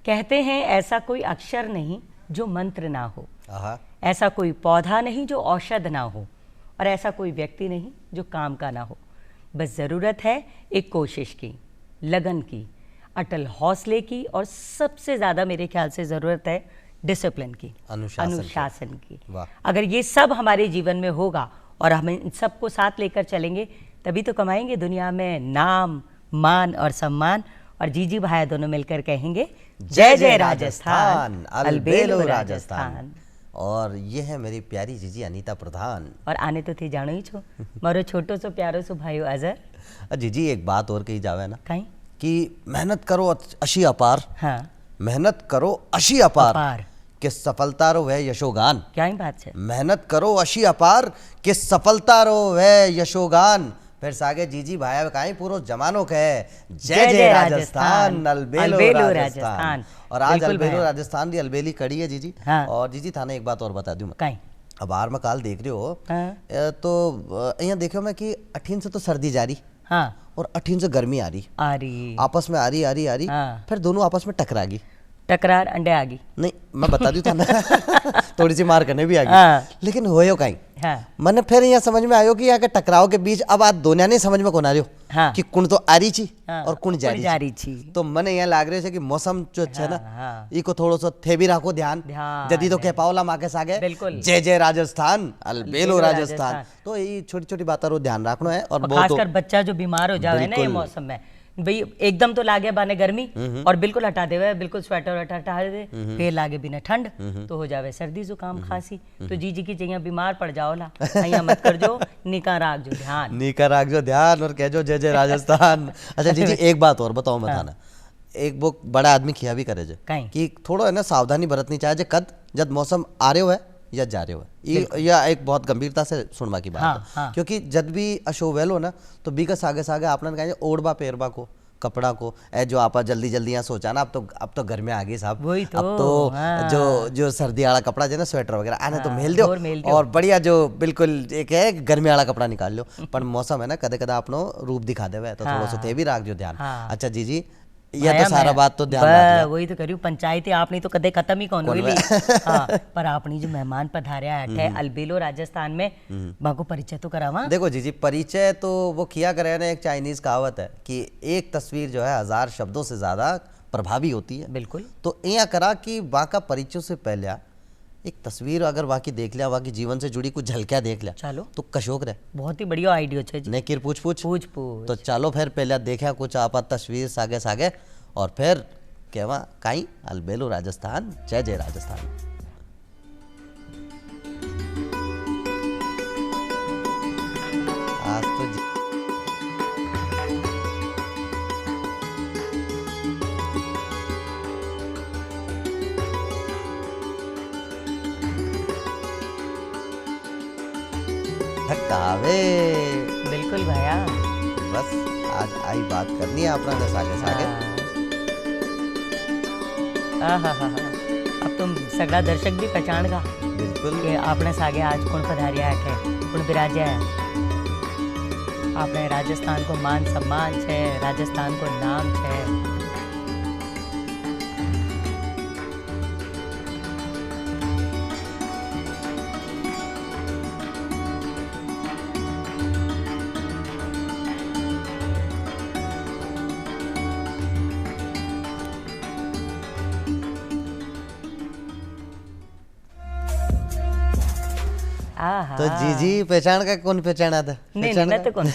कहते हैं ऐसा कोई अक्षर नहीं जो मंत्र ना हो, आहा, ऐसा कोई पौधा नहीं जो औषध ना हो, और ऐसा कोई व्यक्ति नहीं जो काम का ना हो। बस ज़रूरत है एक कोशिश की, लगन की, अटल हौसले की, और सबसे ज़्यादा मेरे ख्याल से ज़रूरत है डिसिप्लिन की, अनुशासन की। अगर ये सब हमारे जीवन में होगा और हम इन सबको साथ लेकर चलेंगे, तभी तो कमाएंगे दुनिया में नाम, मान और सम्मान। और जीजी भाई दोनों मिलकर कहेंगे जय जय राजस्थान, अलबेलो राजस्थान। और ये है मेरी प्यारी जीजी अनीता प्रधान। और आने तो थी जानो ही छो मारो छोटो सो प्यारो सो भाइयों अजर। जीजी एक बात और कही जावे ना, कहीं कि मेहनत करो अशी अपार, हाँ, मेहनत करो अशी अपार कि सफलता रो वह यशोगान। क्या ही बात है। मेहनत करो अशी अपार कि सफलता रो वह यशोगान। फिर सागे जीजी भाया काई पूरो जमानो के जय जय राजस्थान, अलबेलो राजस्थान। और आज अलबेलो राजस्थान दी अलबेली कड़ी है जीजी। हाँ। और जीजी थाने एक बात और बता दूं मैं, अब बाहर में काल देख रहे हो, हाँ। तो यहाँ देखो मैं कि 18 से तो सर्दी जारी, हाँ, और 18 से गर्मी आ रही आपस में, आ रही हाँ। फिर दोनों आपस में टकरा गई, टकरार अंडे आ गई। नहीं मैं बता दूं था ना थोड़ी सी मार करने भी आ गई। हाँ। लेकिन होयो कहीं, हाँ। मैंने फिर यहाँ समझ में आयो कि यहाँ के टकराव के बीच अब आज दोनों नहीं समझ में कौन आ रही हो। हाँ। कि कुण तो आ रही छी, हाँ। और कुण जा रही छी। तो मैंने यहाँ लाग रहे कि मौसम जो है ना, हाँ। इको थोड़ो सो थे भी रखो ध्यान जदी तो कह पाओला माँ के सागे जय जय राजस्थान, अलबेलो राजस्थान। तो ये छोटी छोटी बातों को ध्यान रखना है। और खासकर बच्चा जो बीमार हो जाए ना ये मौसम में, भाई एकदम तो लागे बाने गर्मी और बिल्कुल हटा देवे, बिल्कुल स्वेटर हटा दे, फिर लागे बिना ठंड तो हो जावे सर्दी जुकाम खांसी। तो जीजी की जगह बीमार पड़ जाओ ला, यहाँ मत कर जो, निका राख जो ध्यान और कह जो जय जय राजस्थान। अच्छा जीजी एक बात और बताओ मैं थाना, एक वो बड़ा आदमी खिया भी करे कि थोड़ा है ना सावधानी बरतनी चाहिए कद जब मौसम आ रहे हो है या जा रहे हो, या एक बहुत गंभीरता से सुनवा की बात है। हाँ। क्योंकि जब भी अशो वेल हो ना, तो बी का सागे सागे आपने कहा ओढ़बा पेरबा को कपड़ा को ए जो आप जल्दी जल्दी यहाँ सोचा ना, अब तो घर में आ गई साहब, वही तो, अब तो हाँ। जो सर्दी वाला कपड़ा जो ना स्वेटर वगैरह आने तो मेल दो, और बढ़िया जो बिल्कुल एक है गर्मी वाला कपड़ा निकाल लो। पर मौसम है ना कदे कदे अपनो रूप दिखा देवे, तो थोड़ा सा थे भी राख जो ध्यान। अच्छा जीजी ये तो सारा बात तो ध्यान वही तो करियो, पंचायती आपने तो कदे खत्म ही कौन हुई। हाँ, पर आपनी जो मेहमान पधारे है अलबेलो राजस्थान में, बाको परिचय तो करावा। देखो जीजी परिचय तो वो किया करे ना, एक चाइनीज कहावत है कि एक तस्वीर जो है 1000 शब्दों से ज्यादा प्रभावी होती है। बिल्कुल। तो यहाँ करा कि बाका परिचय से पहले एक तस्वीर अगर बाकी देख लिया, बाकी जीवन से जुड़ी कुछ झलकियां देख लिया, चलो तो कशोक रहे। बहुत ही बढ़िया आइडिया है जी। नेकिर पूछ तो चलो फिर पहले देखा कुछ आप तस्वीर सागे सागे, और फिर कहवा काई अलबेलो राजस्थान, जय जय राजस्थान। आज तो कावे बिल्कुल भैया, बस आज आई बात करनी है अपना सागे सागे। अब तुम सगड़ा दर्शक भी पहचान गा बिल्कुल कि आपने सागे आज कौन पधारिया है, कौन विराजा है। आपने राजस्थान को मान सम्मान है, राजस्थान को नाम है। तो जीजी पहचान का कौन पहचाना था? नहीं तो कौन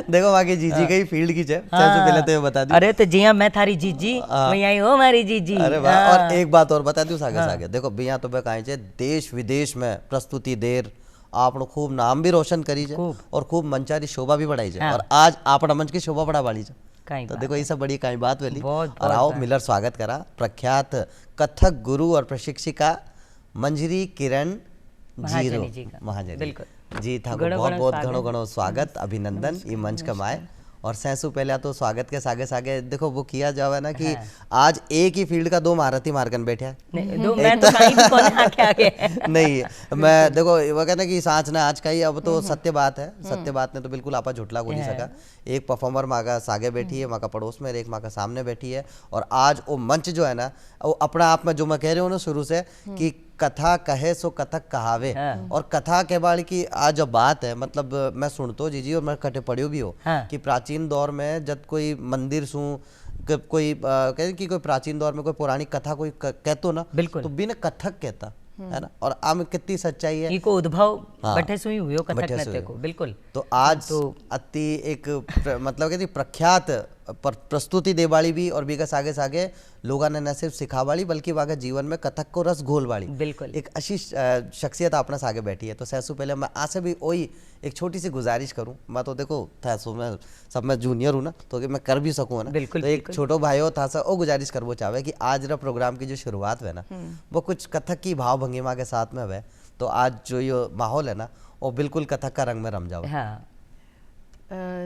देखो बाकी जीजी का ही फील्ड की है। सबसे पहले तो ये बता दूं। अरे तो जिया मैं थारी जीजी, मैं आई हो हमारी जीजी। अरे वाह। और एक बात और बता दूं सागे सागे, देखो भैया तो कहीं से देश विदेश में प्रस्तुति देर आप खूब नाम भी रोशन करी जाए और खूब मंचारी शोभा भी बढ़ाई जाए, और आज आपना मंच की शोभा बढ़ा बाड़ी जाए। तो देखो ये सब बड़ी कहीं बात वाली। और आओ मिलर स्वागत करा प्रख्यात कथक गुरु और प्रशिक्षिका मंजरी किरण जीरो महाजनी। बिल्कुल जी था बहुत बहुत घणो घणो स्वागत, अभिनंदन ये मंच कमाए। और सैसु पहले तो स्वागत के सागे सागे देखो वो किया जावे ना कि आज एक ही फील्ड का दो महारथी मारकन बैठे हैं। मैं तो कहीं भी कौन आके आगे नहीं मैं देखो वो कहना कि सांच ना आज का ही, अब तो सत्य बात है, सत्य बात ने तो बिल्कुल आपा झुटला को नहीं सका। एक परफॉर्मर माँ का सागे बैठी है, माँ का पड़ोस में, एक माँ का सामने बैठी है। और आज वो मंच जो है ना वो अपना आप में जो मैं कह रही हूँ ना शुरू से कि कथा कहे सो कथक कहावे। और कथा के बारे की आज जो बात है, मतलब मैं सुनतो जीजी और मैं कटे पढ़ियो भी हो कि प्राचीन दौर में जब कोई मंदिर सु कोई कहते कि कोई प्राचीन दौर में कोई पौराणिक कथा कोई कहतो ना तो बिना कथक कहता है ना। और आम कितनी सच्चाई है, इको उद्भव बठे सुई हुयो कथक नृत्य को। बिल्कुल। तो आज तो अति एक मतलब कहती प्रख्यात प्रस्तुति देवाली भी और बिगस आगे सागे लोगों ने न सिर्फ सिखावाली बल्कि वागे जीवन में कथक को रस घोलवाली बिल्कुल एक अच्छी शख्सियत अपने सागे बैठी है। तो सैसु पहले मैं आज से भी वही एक छोटी सी गुजारिश करूं, मैं तो देखो सैसु में सब मैं जूनियर हूं ना तो कि मैं कर भी सकूं ना। बिल्कुल, तो एक छोटो भाई हो था सा वो गुजारिश करवो चाहे कि आज रा प्रोग्राम की जो शुरुआत है ना वो कुछ कथक की भाव भंगिमा के साथ में है। तो आज जो ये माहौल है ना वो बिल्कुल कथक का रंग में रम जाओ।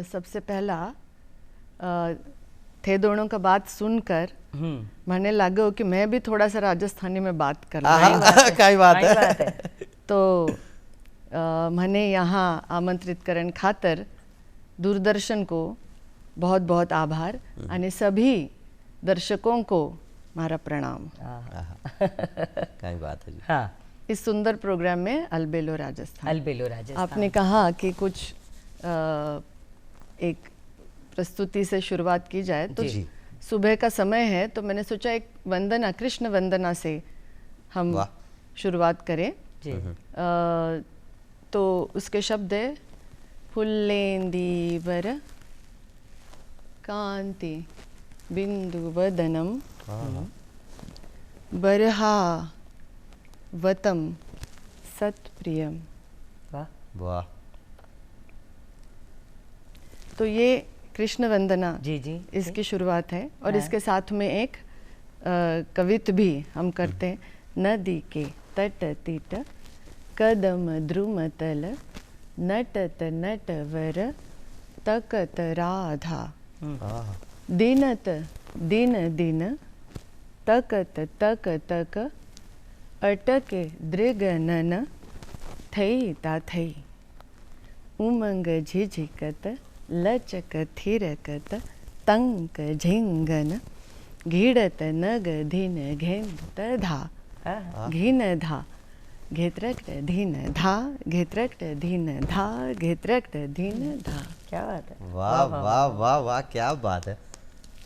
सबसे पहला थे दोनों का बात सुनकर मैंने लगा कि मैं भी थोड़ा सा राजस्थानी में बात कर क्या बात है। तो मैंने यहाँ आमंत्रित करन खातर दूरदर्शन को बहुत बहुत आभार और सभी दर्शकों को मारा प्रणाम। क्या बात है जी। हाँ। इस सुंदर प्रोग्राम में अलबेलो राजस्थान। अलबेलो राजस्थान आपने कहा कि कुछ एक प्रस्तुति से शुरुआत की जाए तो सुबह का समय है तो मैंने सोचा एक वंदना कृष्ण वंदना से हम शुरुआत करें। तो उसके शब्द है फुल्लेंदीवर कांति बिंदु वदनम बरहा वतम सत्प्रियम। वाह। तो ये कृष्ण वंदना जी इसकी शुरुआत है और इसके साथ में एक कवित भी हम करते हैं। नदी के तट तीट कदम द्रुम तल नटत नटवर तकत राधा दिनत दिन दिन तकत तक तक अटके दृगनन थई ता थई उमंग झिझिकत लचक थिरकत तंक झिंगन घिड़त नग धिन घेंत धा घिन धा घेत्रक्त धीन धा घेत्रक्त धीन धा घेत्रक्त धीन धा। क्या बात है। वाह वाह वाह वाह क्या बात है।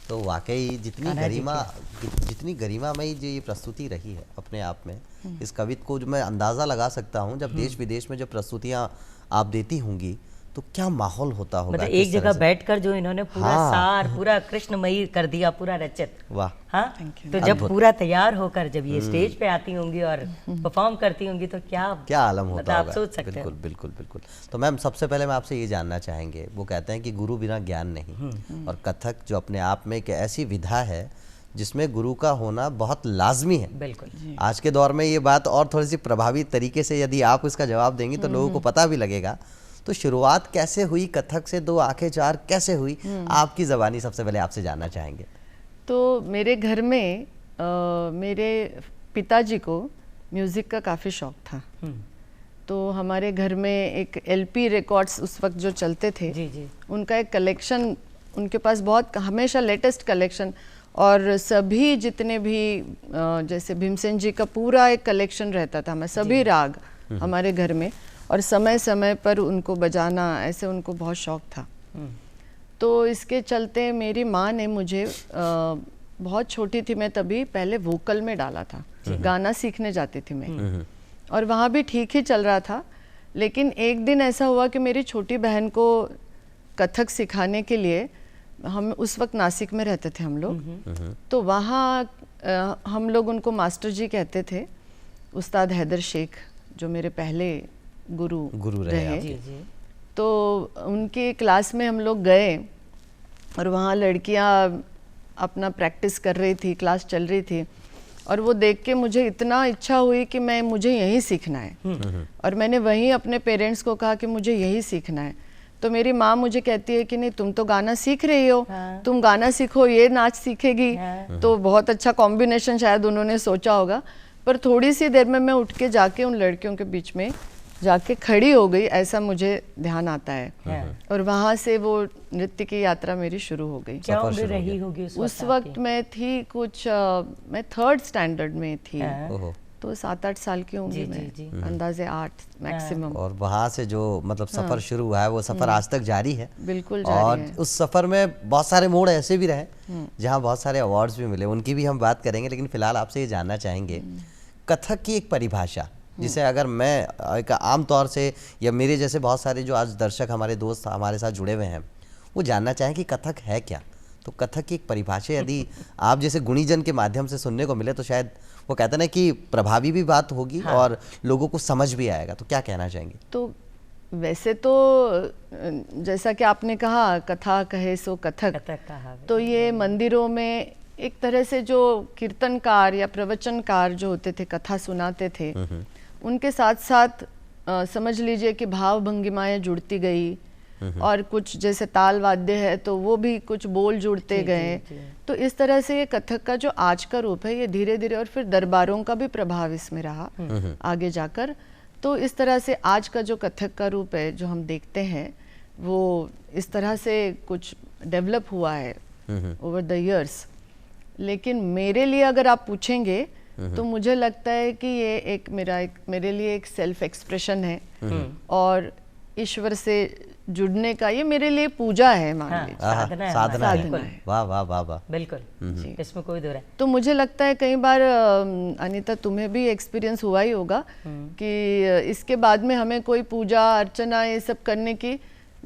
तो वाकई जितनी गरिमा में जो ये प्रस्तुति रही है अपने आप में, इस कविता को जो मैं अंदाज़ा लगा सकता हूँ जब देश विदेश में जो प्रस्तुतियाँ आप देती होंगी तो क्या माहौल होता होगा। मतलब एक जगह बैठकर जो इन्होंने पूरा सार पूरा कृष्णमयी कर दिया पूरा रचित। वाह। हाँ तो जब पूरा तैयार होकर जब ये स्टेज पे आती होंगी और परफॉर्म करती होंगी तो क्या आलम होता होगा। आप सोच सकते हैं। बिल्कुल बिल्कुल बिल्कुल। तो मैम सबसे पहले मैं आपसे ये जानना चाहेंगे, वो कहते हैं कि गुरु बिना ज्ञान नहीं, और कथक जो अपने आप में एक ऐसी विधा है जिसमें गुरु का होना बहुत लाजमी है। बिल्कुल। आज के दौर में ये बात और थोड़ी सी प्रभावी तरीके से यदि आप इसका जवाब देंगी तो लोगों को पता भी लगेगा। तो शुरुआत कैसे हुई कथक से, दो आंखें चार कैसे हुई, आपकी ज़बानी सबसे पहले आपसे जानना चाहेंगे। तो मेरे घर में मेरे पिताजी को म्यूज़िक का काफ़ी शौक था। तो हमारे घर में एक एलपी रिकॉर्ड्स उस वक्त जो चलते थे जी। उनका एक कलेक्शन उनके पास बहुत हमेशा लेटेस्ट कलेक्शन, और सभी जितने भी जैसे भीमसेन जी का पूरा एक कलेक्शन रहता था। मैं सभी राग हमारे घर में, और समय समय पर उनको बजाना, ऐसे उनको बहुत शौक था। तो इसके चलते मेरी माँ ने मुझे बहुत छोटी थी मैं तभी पहले वोकल में डाला था, गाना सीखने जाती थी मैं, और वहाँ भी ठीक ही चल रहा था। लेकिन एक दिन ऐसा हुआ कि मेरी छोटी बहन को कथक सिखाने के लिए, हम उस वक्त नासिक में रहते थे हम लोग, तो वहाँ हम लोग उनको मास्टर जी कहते थे, उस्ताद हैदर शेख जो मेरे पहले गुरु रहे। जी। तो उनके क्लास में हम लोग गए और वहाँ लड़कियाँ अपना प्रैक्टिस कर रही थी, क्लास चल रही थी, और वो देख के मुझे इतना इच्छा हुई कि मुझे यही सीखना है। और मैंने वहीं अपने पेरेंट्स को कहा कि मुझे यही सीखना है। तो मेरी माँ मुझे कहती है कि नहीं तुम तो गाना सीख रही हो, तुम गाना सीखो, ये नाच सीखेगी, तो बहुत अच्छा कॉम्बिनेशन शायद उन्होंने सोचा होगा। पर थोड़ी सी देर में मैं उठ के जाके उन लड़कियों के बीच में जाके खड़ी हो गई, ऐसा मुझे ध्यान आता है। और वहाँ से वो नृत्य की यात्रा मेरी शुरू हो गई। क्या उम्र रही होगी उस वक्त? मैं थी कुछ मैं 3rd स्टैंडर्ड में थी, तो 7-8 साल की उम्र में, अंदाजे 8 मैक्सिमम। और वहाँ से जो मतलब सफर शुरू हुआ है वो सफर आज तक जारी है। बिल्कुल जारी और है। उस सफर में बहुत सारे मोड़ ऐसे भी रहे जहाँ बहुत सारे अवार्ड्स भी मिले, उनकी भी हम बात करेंगे। लेकिन फिलहाल आपसे ये जानना चाहेंगे कथक की एक परिभाषा, जिसे अगर मैं एक आम तौर से या मेरे जैसे बहुत सारे जो आज दर्शक हमारे दोस्त हमारे साथ जुड़े हुए हैं वो जानना चाहें कि कथक है क्या, तो कथक की एक परिभाषा यदि आप जैसे गुणीजन के माध्यम से सुनने को मिले तो शायद वो कहते हैं ना कि प्रभावी भी बात होगी और लोगों को समझ भी आएगा। तो क्या कहना चाहेंगे? तो वैसे तो जैसा कि आपने कहा कथा कहे सो कथक, तो ये मंदिरों में एक तरह से जो कीर्तनकार या प्रवचनकार जो होते थे, कथा सुनाते थे, उनके साथ साथ समझ लीजिए कि भाव भंगिमाएं जुड़ती गई, और कुछ जैसे ताल वाद्य है तो वो भी कुछ बोल जुड़ते गए। तो इस तरह से ये कथक का जो आज का रूप है ये धीरे धीरे, और फिर दरबारों का भी प्रभाव इसमें रहा आगे जाकर। तो इस तरह से आज का जो कथक का रूप है जो हम देखते हैं वो इस तरह से कुछ डेवलप हुआ है ओवर द इयर्स। लेकिन मेरे लिए अगर आप पूछेंगे तो मुझे लगता है कि ये एक मेरे लिए एक सेल्फ एक्सप्रेशन है, और ईश्वर से जुड़ने का ये मेरे लिए पूजा है, मान लीजिए साधना है। वाह वाह वाह वाह, बिल्कुल, इसमें कोई दो राय। तो मुझे लगता है कई बार अनीता तुम्हें भी एक्सपीरियंस हुआ ही होगा कि इसके बाद में हमें कोई पूजा अर्चना ये सब करने की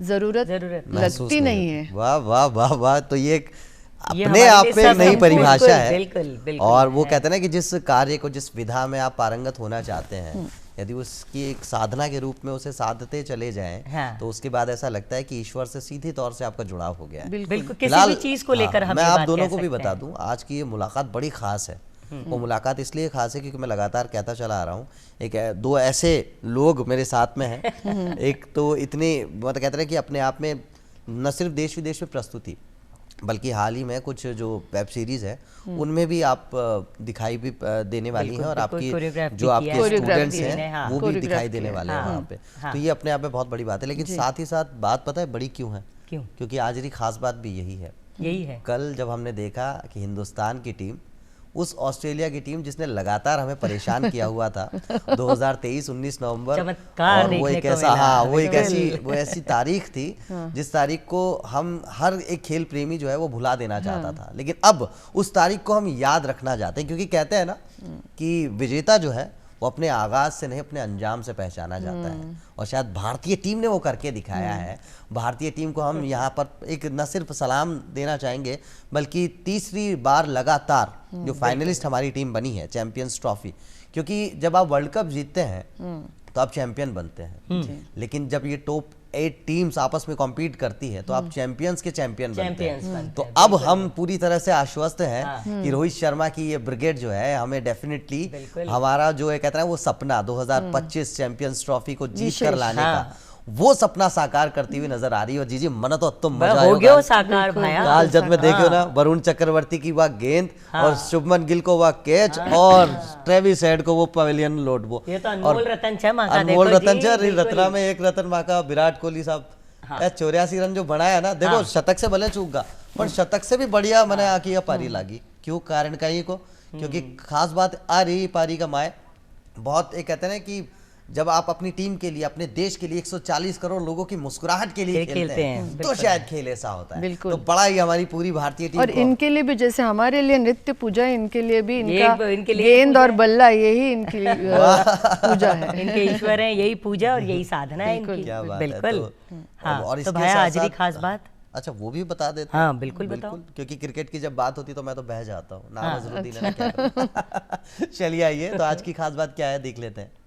जरूरत लगती नहीं है। वाह वाह वाह वाह, तो ये अपने आप में एक नई परिभाषा है। बिल्कुल, और वो कहते हैं ना कि जिस कार्य को जिस विधा में आप पारंगत होना चाहते हैं यदि उसकी एक साधना के रूप में उसे साधते चले जाएं तो उसके बाद ऐसा लगता है कि ईश्वर से सीधे तौर से आपका जुड़ाव हो गया है। बिल्कुल, किसी भी चीज को लेकर हम मैं आप दोनों को भी बता दूं आज की ये मुलाकात बड़ी खास है। वो मुलाकात इसलिए खास है क्योंकि मैं लगातार कहता चला आ रहा हूँ एक दो ऐसे लोग मेरे साथ में हैं। एक तो इतने मतलब कहते हैं कि अपने आप में न सिर्फ देश विदेश में प्रस्तुति बल्कि हाल ही में कुछ जो वेब सीरीज है उनमें भी आप दिखाई भी देने वाली हैं, और आपकी जो आपके स्टूडेंट्स हैं वो भी दिखाई देने वाले हैं वहाँ पे। तो ये अपने आप में बहुत बड़ी बात है। लेकिन साथ ही साथ बात पता है बड़ी क्यों है? क्योंकि आज की खास बात भी यही है। कल जब हमने देखा कि हिंदुस्तान की टीम उस ऑस्ट्रेलिया की टीम जिसने लगातार हमें परेशान किया हुआ था 2023 19 नवंबर, और वो एक ऐसा वो ऐसी तारीख थी जिस तारीख को हम हर एक खेल प्रेमी जो है वो भुला देना चाहता था। लेकिन अब उस तारीख को हम याद रखना चाहते हैं, क्योंकि कहते हैं ना कि विजेता जो है वो अपने आगाज से नहीं अपने अंजाम से पहचाना जाता है, और शायद भारतीय टीम ने वो करके दिखाया है। भारतीय टीम को हम यहाँ पर एक न सिर्फ सलाम देना चाहेंगे बल्कि तीसरी बार लगातार जो फाइनलिस्ट हमारी टीम बनी है चैंपियंस ट्रॉफी, क्योंकि जब आप वर्ल्ड कप जीतते हैं तो आप चैंपियन बनते हैं, लेकिन जब ये टॉप 8 टीम्स आपस में कॉम्पीट करती है तो आप चैंपियंस के चैंपियन बनते हैं। तो अब हम पूरी तरह से आश्वस्त हैं कि रोहित शर्मा की ये ब्रिगेड जो है हमें डेफिनेटली हमारा जो है कहते हैं वो सपना 2025 चैंपियंस ट्रॉफी को जीत कर लाने का वो सपना साकार करती हुई नजर आ रही है। और जीजी मन तो तुम मजा हो गया साकार भाया। काल जब मैं देखो ना वरुण चक्रवर्ती की वह गेंद और शुभमन गिल को वह कैच और ट्रेविस हेड को वो पवेलियन लोड, वो ये तो अनमोल रतन छह अनमोल रतन रत्ना में एक रतन माँ का विराट कोहली साहब 84 रन जो बनाया ना, देखो शतक से भले चूक गा पर शतक से भी बढ़िया मैंने आकी पारी लागी। क्यों कारण का ही को, क्योंकि खास बात आ रही पारी का माए बहुत एक कहते हैं कि जब आप अपनी टीम के लिए अपने देश के लिए 140 करोड़ लोगों की मुस्कुराहट के लिए खेलते हैं तो शायद खेल ऐसा होता है। तो बड़ा ही हमारी पूरी भारतीय टीम और इनके लिए भी जैसे हमारे लिए नृत्य पूजा, इनके लिए भी इनका गेंद और बल्ला यही इनकी पूजा है। इनके ईश्वर हैं, यही पूजा और यही साधना है इनकी। बिल्कुल। हाँ तो भाई आज की खास बात, अच्छा वो भी बता देते हैं। हाँ बिल्कुल बताओ, क्योंकि क्रिकेट की जब बात होती तो मैं तो बह जाता हूँ। नाम अजरुद्दीन है क्या? चलिए आइए तो आज की खास बात क्या है देख लेते हैं।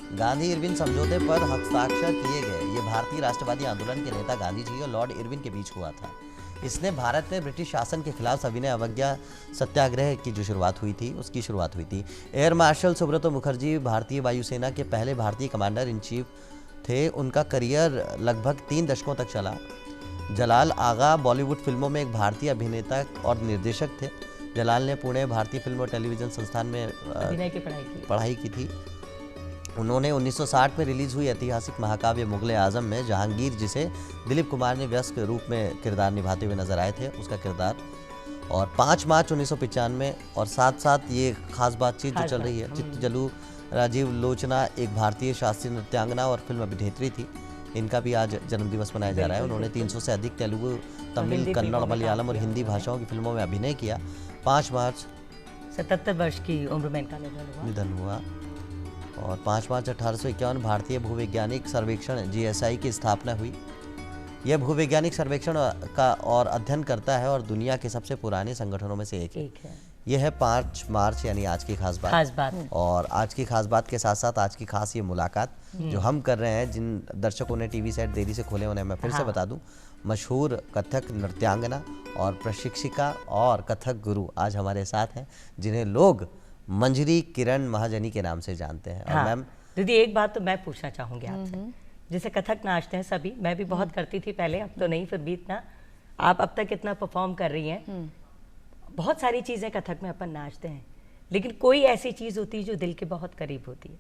गांधी इरविन समझौते पर हस्ताक्षर किए गए। ये भारतीय राष्ट्रवादी आंदोलन के नेता गांधी जी और लॉर्ड इरविन के बीच हुआ था। इसने भारत में ब्रिटिश शासन के खिलाफ सविनय अवज्ञा सत्याग्रह की जो शुरुआत हुई थी उसकी शुरुआत हुई थी। एयर मार्शल सुब्रतो मुखर्जी भारतीय वायुसेना के पहले भारतीय कमांडर इन चीफ थे। उनका करियर लगभग 3 दशकों तक चला। जलाल आगा बॉलीवुड फिल्मों में एक भारतीय अभिनेता और निर्देशक थे। जलाल ने पुणे भारतीय फिल्म और टेलीविज़न संस्थान में अभिनय की पढ़ाई की थी। उन्होंने 1960 में रिलीज हुई ऐतिहासिक महाकाव्य मुगल आजम में जहांगीर, जिसे दिलीप कुमार ने वयस्क रूप में किरदार निभाते हुए नजर आए थे, उसका किरदार। और 5 मार्च 1995 और साथ साथ ये खास बातचीत जो चल रही है, चित्त जलू राजीव लोचना एक भारतीय शास्त्रीय नृत्यांगना और फिल्म अभिनेत्री थी। इनका भी आज जन्मदिवस मनाया जा रहा है। उन्होंने 300 से अधिक तेलुगु, तमिल, कन्नड़, मलयालम और हिंदी भाषाओं की फिल्मों में अभिनय किया। 5 मार्च 77 वर्ष की उम्र में इनका निधन हुआ। और 5 मार्च 1851 भारतीय भूवैज्ञानिक सर्वेक्षण GSI की स्थापना हुई। यह भूवैज्ञानिक सर्वेक्षण का और अध्ययन करता है और दुनिया के सबसे पुराने संगठनों में से एक है। यह है 5 मार्च यानी आज की खास बात। और आज की खास बात के साथ साथ आज की खास ये मुलाकात जो हम कर रहे हैं, जिन दर्शकों ने टीवी सेट देरी से खोले उन्हें मैं फिर से बता दूं, मशहूर कथक नृत्यांगना और प्रशिक्षिका और कथक गुरु आज हमारे साथ हैं, जिन्हें लोग मंजरी किरण महाजनी के नाम से जानते हैं। और मैम दीदी एक बात तो मैं पूछना चाहूँगी आपसे, जैसे कथक नाचते हैं सभी, मैं भी बहुत करती थी पहले, अब तो नहीं, फिर भी इतना आप अब तक इतना परफॉर्म कर रही हैं, बहुत सारी चीज़ें कथक में अपन नाचते हैं, लेकिन कोई ऐसी चीज़ होती है जो दिल के बहुत करीब होती है,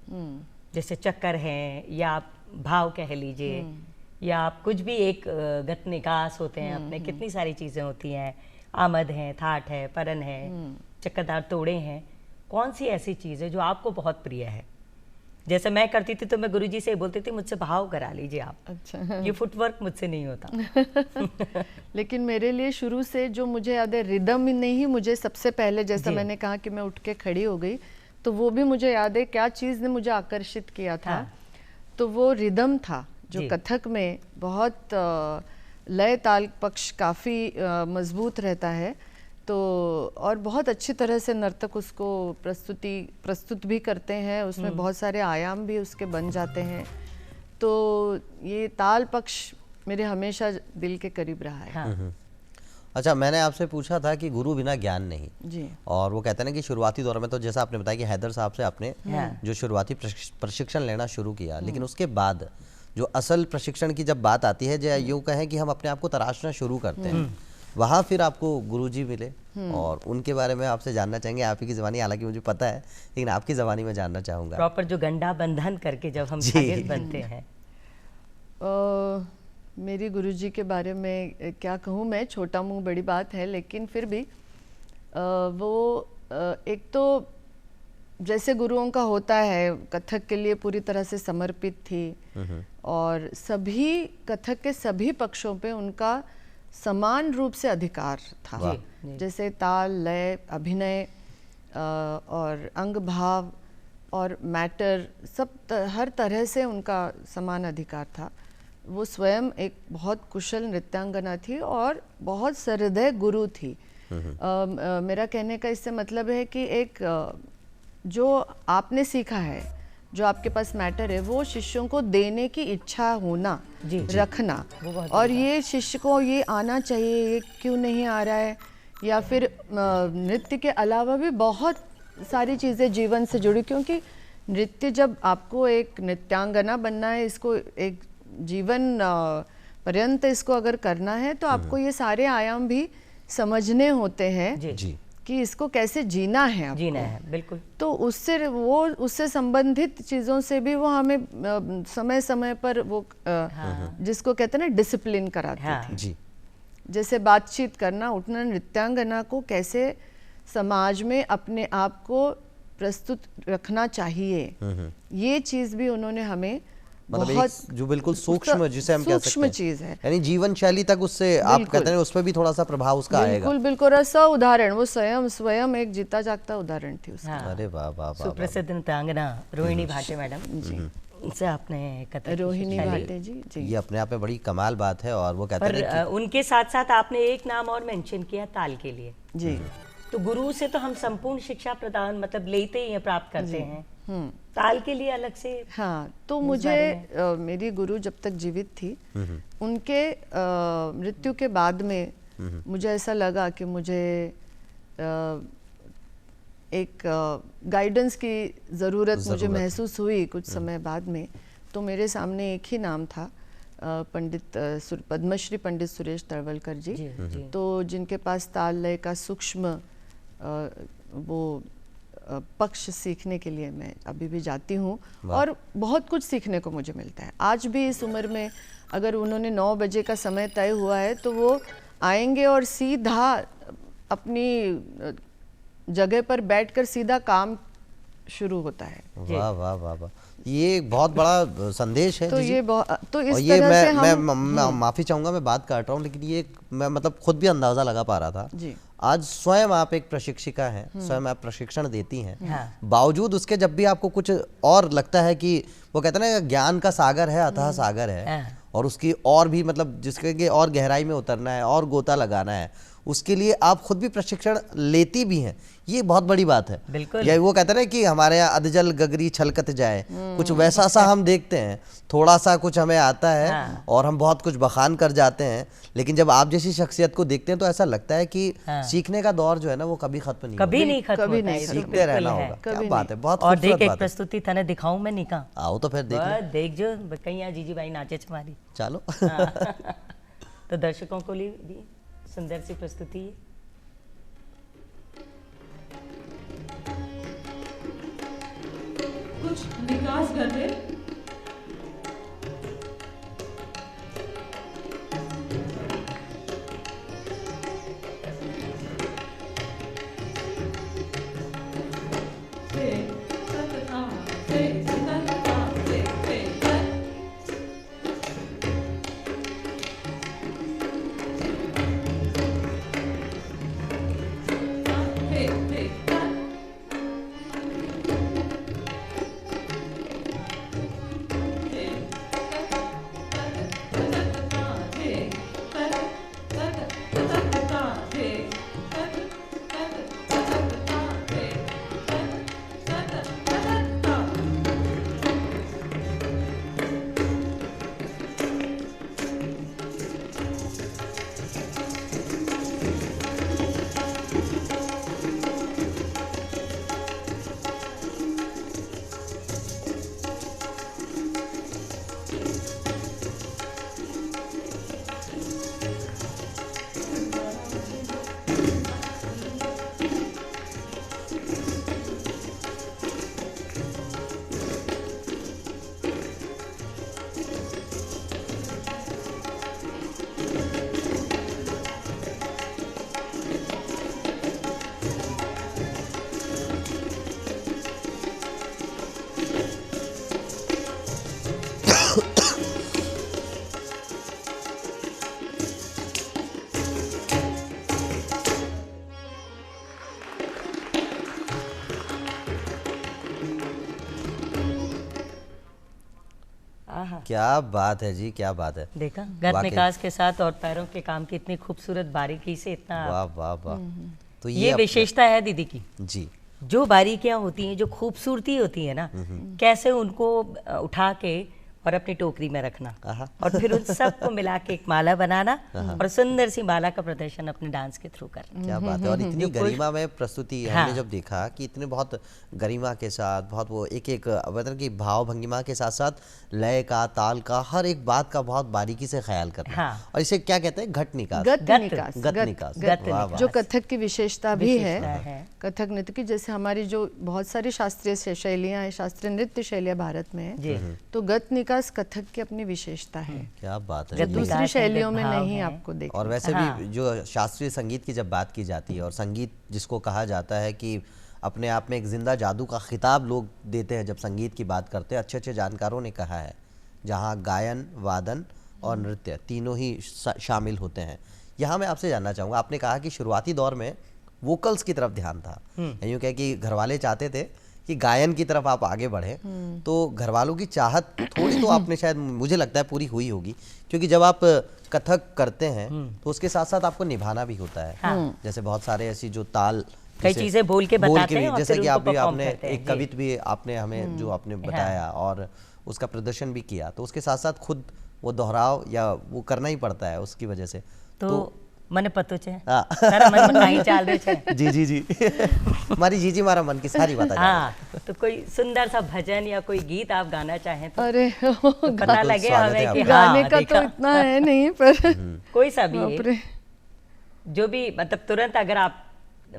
जैसे चक्कर है या आप भाव कह लीजिए या आप कुछ भी एक गत निकास होते हैं अपने, कितनी सारी चीज़ें होती हैं, आमद है, थाट है, परन है, चक्करदार तोड़े हैं, कौन सी ऐसी चीज़ है जो आपको बहुत प्रिय है? जैसे मैं करती थी तो मैं गुरुजी से बोलती थी मुझसे भाव करा लीजिए आप। अच्छा। ये फुटवर्क मुझसे नहीं होता। लेकिन मेरे लिए शुरू से जो मुझे याद है, रिदम नहीं, मुझे सबसे पहले जैसा मैंने कहा कि मैं उठ के खड़ी हो गई, तो वो भी मुझे याद है क्या चीज़ ने मुझे आकर्षित किया था। तो वो रिदम था जो कथक में बहुत लय ताल पक्ष काफ़ी मजबूत रहता है, तो और बहुत अच्छी तरह से नर्तक उसको प्रस्तुत भी करते हैं, उसमें बहुत सारे आयाम भी उसके बन जाते हैं। तो ये ताल पक्ष मेरे हमेशा दिल के करीब रहा है। अच्छा, मैंने आपसे पूछा था कि गुरु बिना ज्ञान नहीं जी, और वो कहते हैं ना कि शुरुआती दौर में तो जैसा आपने बताया कि हैदर साहब से आपने जो शुरुआती प्रशिक्षण लेना शुरू किया, लेकिन उसके बाद जो असल प्रशिक्षण की जब बात आती है, जो यूँ कहें कि हम अपने आप को तराशना शुरू करते हैं, वहाँ फिर आपको गुरुजी मिले और उनके बारे में आपसे जानना चाहेंगे। आप ही की ज़बानी, हालांकि मुझे पता है, लेकिन आपकी ज़बानी में जानना चाहूँगा। प्रॉपर जो गंडा बंधन करके जब हम शागिर्द बनते हैं। मेरी गुरुजी के बारे में क्या कहूँ मैं, छोटा मुँह बड़ी बात है, लेकिन फिर भी वो एक तो जैसे गुरुओं का होता है, कथक के लिए पूरी तरह से समर्पित थी और सभी कथक के सभी पक्षों पे उनका समान रूप से अधिकार था। जैसे ताल, लय, अभिनय और अंग भाव और मैटर, सब हर तरह से उनका समान अधिकार था। वो स्वयं एक बहुत कुशल नृत्यांगना थी और बहुत सहृदय गुरु थी। मेरा कहने का इससे मतलब है कि एक जो आपने सीखा है, जो आपके पास मैटर है, वो शिष्यों को देने की इच्छा होना, रखना, और ये शिष्य को ये आना चाहिए, ये क्यों नहीं आ रहा है, या फिर नृत्य के अलावा भी बहुत सारी चीज़ें जीवन से जुड़ी, क्योंकि नृत्य जब आपको एक नृत्यांगना बनना है, इसको एक जीवन पर्यंत इसको अगर करना है, तो आपको ये सारे आयाम भी समझने होते हैं कि इसको कैसे जीना है, जीना है, बिल्कुल। तो उससे संबंधित चीज़ों से भी वो हमें समय समय पर वो जिसको कहते हैं ना डिसिप्लिन कराती थी। जैसे बातचीत करना, उठना, नृत्यांगना को कैसे समाज में अपने आप को प्रस्तुत रखना चाहिए, ये चीज़ भी उन्होंने हमें मतलब एक जो बिल्कुल सूक्ष्म, जिसे हम कह सकते हैं, चीज है, यानी जीवन शैली तक उससे आप कहते हैं उस पर भी थोड़ा सा प्रभाव उसका आएगा। बिल्कुल बिल्कुल। रसा उदाहरण, वो स्वयं एक जीता जागता उदाहरण थी उसका। अरे वाह वाह वाह। सुप्रसिद्ध नृत्यांगना रोहिणी भाटे मैडम जी से आपने कथक, रोहिणी भाटे जी, ये अपने आप में बड़ी कमाल बात है। और वो कहते हैं उनके साथ साथ आपने एक नाम और मेंशन किया, ताल के लिए जी। तो गुरु से तो हम संपूर्ण शिक्षा प्रदान मतलब लेते ही प्राप्त करते हैं, ताल के लिए अलग से। हाँ, तो मुझे मेरी गुरु जब तक जीवित थी, उनके मृत्यु के बाद में मुझे ऐसा लगा कि मुझे एक गाइडेंस की ज़रूरत मुझे महसूस हुई कुछ समय बाद में। तो मेरे सामने एक ही नाम था, पंडित पद्मश्री पंडित सुरेश तळवलकर जी, तो जिनके पास ताल लय का सूक्ष्म वो पक्ष सीखने के लिए मैं अभी भी जाती हूँ और बहुत कुछ सीखने को मुझे मिलता है। आज भी इस उम्र में अगर उन्होंने 9 बजे का समय तय हुआ है तो वो आएंगे और सीधा अपनी जगह पर बैठकर सीधा काम शुरू होता है। वाह वाह वाह वाह, ये एक बहुत बड़ा संदेश है। तो ये तो इस ये तरह से मैं माफी चाहूंगा, मैं बात काट रहा हूँ, लेकिन ये मैं मतलब खुद भी अंदाजा लगा पा रहा था जी। आज स्वयं आप एक प्रशिक्षिका हैं, स्वयं आप प्रशिक्षण देती हैं, बावजूद उसके जब भी आपको कुछ और लगता है कि वो कहते हैं ना ज्ञान का सागर है, अथाह सागर है, और उसकी और भी मतलब जिसके और गहराई में उतरना है और गोता लगाना है, उसके लिए आप खुद भी प्रशिक्षण लेती भी हैं। ये बहुत बड़ी बात है। बिल्कुल। या वो कहते हैं ना कि हमारे यहाँ अधजल गगरी छलकत जाए, कुछ वैसा सा हम देखते हैं, थोड़ा सा कुछ हमें आता है और हम बहुत कुछ बखान कर जाते हैं, लेकिन जब आप जैसी शख्सियत को देखते हैं तो ऐसा लगता है कि सीखने का दौर जो है ना वो कभी खत्म नहीं कभी नहीं खत्म होता है, सीखते रहना होगा। क्या बात है, बहुत और देख खूबसूरत एक प्रस्तुति थाने दिखाऊं मैं निका, आओ तो फिर देख जो कहीं यहाँ जीजी भाई नाचे हमारी, चलो। तो दर्शकों को लिए भी सुंदर सी प्रस्तुति है। कुछ विकास कर दे। क्या बात है जी, क्या बात है। देखा गत निकास के साथ और पैरों के काम की इतनी खूबसूरत बारीकी से इतना, वाह वाह वाह। तो ये विशेषता है दीदी की जी, जो बारीकियां होती हैं, जो खूबसूरती होती है ना, कैसे उनको उठा के और अपनी टोकरी में रखना और फिर उन सबको मिला के एक माला बनाना और सुंदर सी माला का प्रदर्शन अपने डांस के थ्रू करना। क्या बात है। और इतनी गरिमा में प्रस्तुति हमने जब देखा कि इतने बहुत गरिमा के साथ, बहुत वो एक एक मतलब कि भाव भंगिमा के साथ साथ लय का, ताल का, हर एक बात का बहुत बारीकी से ख्याल करना। और इसे क्या कहते हैं, घट निकास, गत निकास, जो कथक की विशेषता भी है। कथक नृत्य की जैसे हमारी जो बहुत सारी शास्त्रीय शैलियां हैं, शास्त्रीय नृत्य शैलियां भारत में है, तो गत निकास कथक की अपनी विशेषता है। क्या बात है, दूसरी शैलियों में नहीं आपको देखा। और वैसे भी जो शास्त्रीय संगीत की जब बात की जाती है, और संगीत जिसको कहा जाता है कि अपने आप में एक जिंदा जादू का खिताब लोग देते हैं जब संगीत की बात करते हैं, अच्छे अच्छे जानकारों ने कहा है, जहाँ गायन, वादन और नृत्य तीनों ही शामिल होते हैं। यहाँ मैं आपसे जानना चाहूँगा, आपने कहा कि शुरुआती दौर में वोकल्स की तरफ ध्यान था, यूँ कह कि घर वाले चाहते थे कि गायन की तरफ आप आगे बढ़े, तो घर वालों की चाहत थोड़ी तो आपने शायद, मुझे लगता है, पूरी हुई होगी, क्योंकि जब आप कथक करते हैं तो उसके साथ साथ आपको निभाना भी होता है। जैसे बहुत सारे ऐसी जो ताल, कई चीजें बोल के बताते हैं, जैसे कि आपने एक कविता भी आपने हमें जो आपने बताया और उसका प्रदर्शन भी किया, तो उसके साथ साथ खुद वो दोहराव या वो करना ही पड़ता है उसकी वजह से। तो મને પતો છે હા. તારા મનમાં કાંઈ ચાલે છે जी जी जी हमारी जीजी मारा मन की सारी बात हाँ तो कोई सुंदर सा भजन या कोई गीत आप गाना चाहें तो अरे पता लगे स्वागत हमें है कि गाने हाँ का तो देखा इतना है नहीं पर कोई सा भी बाप एक, रे। जो भी मतलब तुरंत अगर आप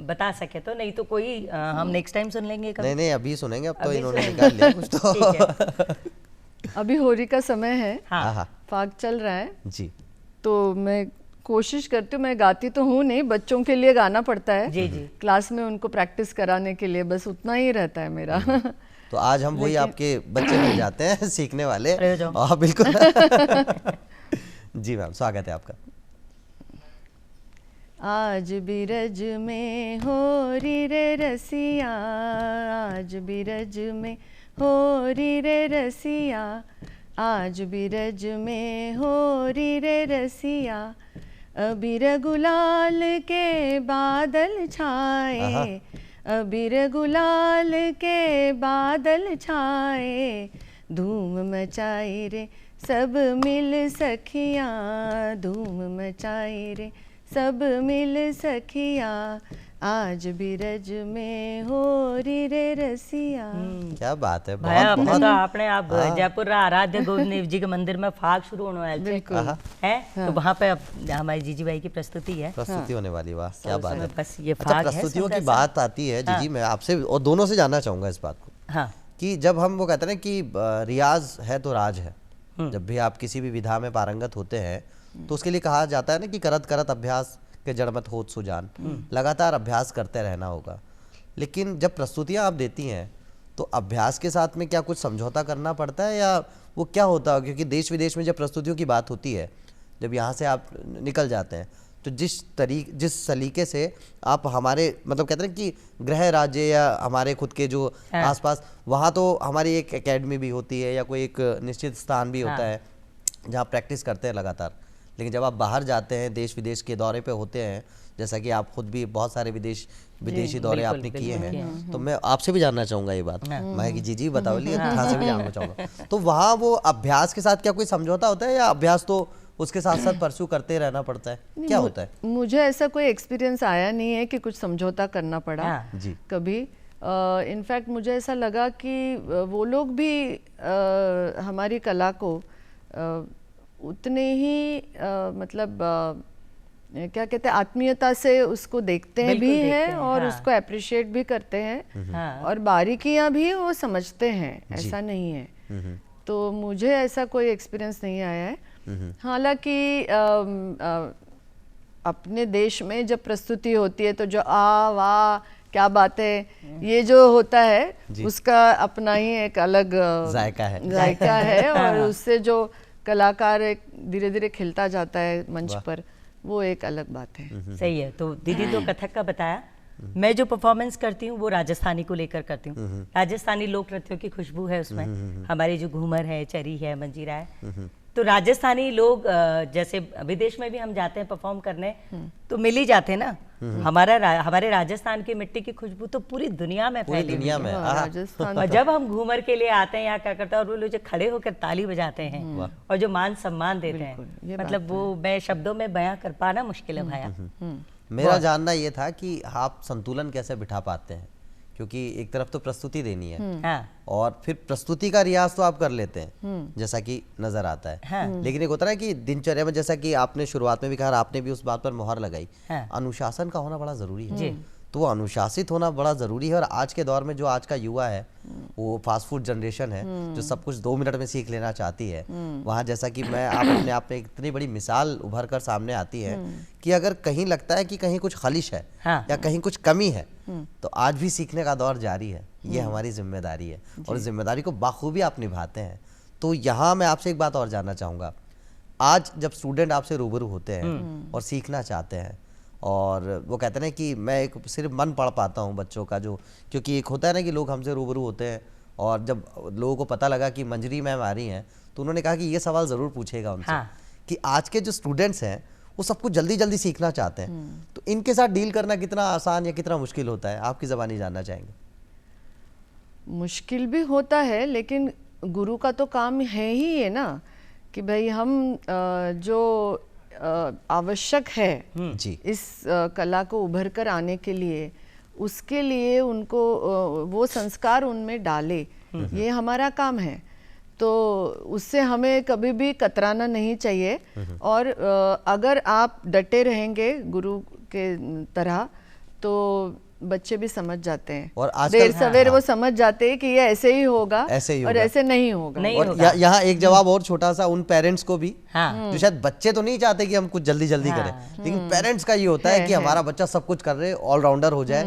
बता सके तो, नहीं तो कोई हम नेक्स्ट टाइम सुन लेंगे कभी। नहीं नहीं अभी सुनेंगे, अब तो अभी इन्होंने सुनेंगे। निकाल लिया कुछ तो ठीक है। अभी होली का समय है, हाँ हाँ फाग चल रहा है, जी तो मैं कोशिश करती हूँ, मैं गाती तो हूँ नहीं, बच्चों के लिए गाना पड़ता है जी जी क्लास में उनको प्रैक्टिस कराने के लिए, बस उतना ही रहता है मेरा। तो आज हम वही आपके बच्चे बन जाते हैं सीखने वाले। अरे जाओ। हाँ बिल्कुल जी मैम स्वागत है आपका। आज बिरज में हो री रे रसिया, आज बिरज में हो री रे रसिया, आज बिरज में हो री रे रसिया, अबीर गुलाल के बादल छाए, अबीर गुलाल के बादल छाए, धूम मचाई रे सब मिल सखियाँ, धूम मचाई रे सब मिल सखिया, आज बिरज में हो री रे रसिया। क्या बात है, भाई बहुत अपने बहुत तो आपने आप जयपुर आराध्य गोविंद देव जी के मंदिर में फाग शुरू होने वाले थे है तो वहाँ पे अब हमारी जीजी भाई की प्रस्तुति है, प्रस्तुति होने वाली, वाह क्या बात है। बस ये अच्छा फाग है प्रस्तुतियों की सुंदर सा। बात आती है जीजी, मैं आपसे और दोनों से जानना चाहूंगा इस बात को हाँ कि जब हम वो कहते हैं ना कि रियाज है तो राज है, जब भी आप किसी भी विधा में पारंगत होते हैं तो उसके लिए कहा जाता है ना कि करत करत अभ्यास के जड़मत होत सुजान, लगातार अभ्यास करते रहना होगा। लेकिन जब प्रस्तुतियां आप देती हैं तो अभ्यास के साथ में क्या कुछ समझौता करना पड़ता है या वो क्या होता है? क्योंकि देश विदेश में जब प्रस्तुतियों की बात होती है, जब यहाँ से आप निकल जाते हैं तो जिस सलीके से आप हमारे मतलब कहते हैं कि गृह राज्य या हमारे खुद के जो आसपास, वहाँ तो हमारी एक एकेडमी भी होती है या कोई एक निश्चित स्थान भी होता है जहाँ प्रैक्टिस करते हैं लगातार। लेकिन जब आप बाहर जाते हैं, देश विदेश के दौरे पे होते हैं, जैसा कि आप खुद भी बहुत सारे विदेशी दौरे आपने किए हैं, तो मैं आपसे भी जानना चाहूंगा ये बात, मैं कि जी बताओ लिए से भी जानना चाहूंगा, तो वहाँ वो अभ्यास के साथ क्या कोई समझौता होता है या अभ्यास तो उसके साथ साथ परस्यू करते रहना पड़ता है, क्या होता है? मुझे ऐसा कोई एक्सपीरियंस आया नहीं है कि कुछ समझौता करना पड़ा जी कभी। इनफैक्ट मुझे ऐसा लगा कि वो लोग भी हमारी कला को उतने ही मतलब क्या कहते हैं आत्मीयता से उसको देखते हैं भी हैं और उसको अप्रिशिएट भी करते हैं और बारीकियां भी वो समझते हैं, ऐसा नहीं है। तो मुझे ऐसा कोई एक्सपीरियंस नहीं आया है। हालांकि अपने देश में जब प्रस्तुति होती है तो जो आ वाह क्या बात है, ये जो होता है उसका अपना ही एक अलग जायका है और उससे जो कलाकार एक धीरे धीरे खिलता जाता है मंच पर, वो एक अलग बात है। सही है। तो दीदी तो कथक का बताया, मैं जो परफॉर्मेंस करती हूँ वो राजस्थानी को लेकर करती हूँ। राजस्थानी लोक नृत्यों की खुशबू है उसमें, हमारी जो घूमर है, चरी है, मंजीरा है, तो राजस्थानी लोग जैसे विदेश में भी हम जाते हैं परफॉर्म करने तो मिल ही जाते हैं ना। हमारे राजस्थान की मिट्टी की खुशबू तो पूरी दुनिया में फैली हुई है। राजस्थान और जब हम घूमर के लिए आते हैं यहाँ क्या करते हैं, और वो लोग जो खड़े होकर ताली बजाते हैं और जो मान सम्मान देते हैं, मतलब वो मैं शब्दों में बयां कर पाना मुश्किल है भाया। मेरा जानना ये था कि आप संतुलन कैसे बिठा पाते हैं, क्योंकि एक तरफ तो प्रस्तुति देनी है और फिर प्रस्तुति का रियाज तो आप कर लेते हैं जैसा कि नजर आता है, लेकिन एक होता है कि दिनचर्या में, जैसा कि आपने शुरुआत में भी कहा, आपने भी उस बात पर मुहर लगाई, अनुशासन का होना बड़ा जरूरी है। तो वो अनुशासित होना बड़ा जरूरी है। और आज के दौर में जो आज का युवा है वो फास्ट फूड जनरेशन है जो सब कुछ 2 मिनट में सीख लेना चाहती है। वहाँ जैसा कि मैं आप अपने आप में इतनी बड़ी मिसाल उभर कर सामने आती है कि अगर कहीं लगता है कि कहीं कुछ खलिश है या कहीं कुछ कमी है तो आज भी सीखने का दौर जारी है। ये हमारी जिम्मेदारी है और जिम्मेदारी को बाखूबी आप निभाते हैं। तो यहाँ मैं आपसे एक बात और जानना चाहूँगा, आज जब स्टूडेंट आपसे रूबरू होते हैं और सीखना चाहते हैं और वो कहते हैं कि मैं एक सिर्फ मन पढ़ पाता हूँ बच्चों का, जो क्योंकि एक होता है ना कि लोग हमसे रूबरू होते हैं और जब लोगों को पता लगा कि मंजरी मैम आ रही हैं तो उन्होंने कहा कि ये सवाल ज़रूर पूछेगा उनसे कि आज के जो स्टूडेंट्स हैं वो सब कुछ जल्दी जल्दी सीखना चाहते हैं, तो इनके साथ डील करना कितना आसान या कितना मुश्किल होता है, आपकी ज़बानी जानना चाहेंगे। मुश्किल भी होता है, लेकिन गुरु का तो काम है ही है ना कि भाई हम जो आवश्यक है जी इस कला को उभर कर आने के लिए, उसके लिए उनको वो संस्कार उनमें डाले, ये हमारा काम है। तो उससे हमें कभी भी कतराना नहीं चाहिए। और अगर आप डटे रहेंगे गुरु के तरह तो बच्चे भी समझ जाते हैं, और आजकल देर सवेर वो समझ जाते हैं कि ये ऐसे ही होगा, ऐसे ही और होगा। ऐसे नहीं होगा। और यहाँ एक जवाब और छोटा सा उन पेरेंट्स को भी, जो शायद बच्चे तो नहीं चाहते कि हम कुछ जल्दी जल्दी करें, लेकिन पेरेंट्स का ये होता है कि हमारा बच्चा सब कुछ कर रहे, ऑलराउंडर हो जाए,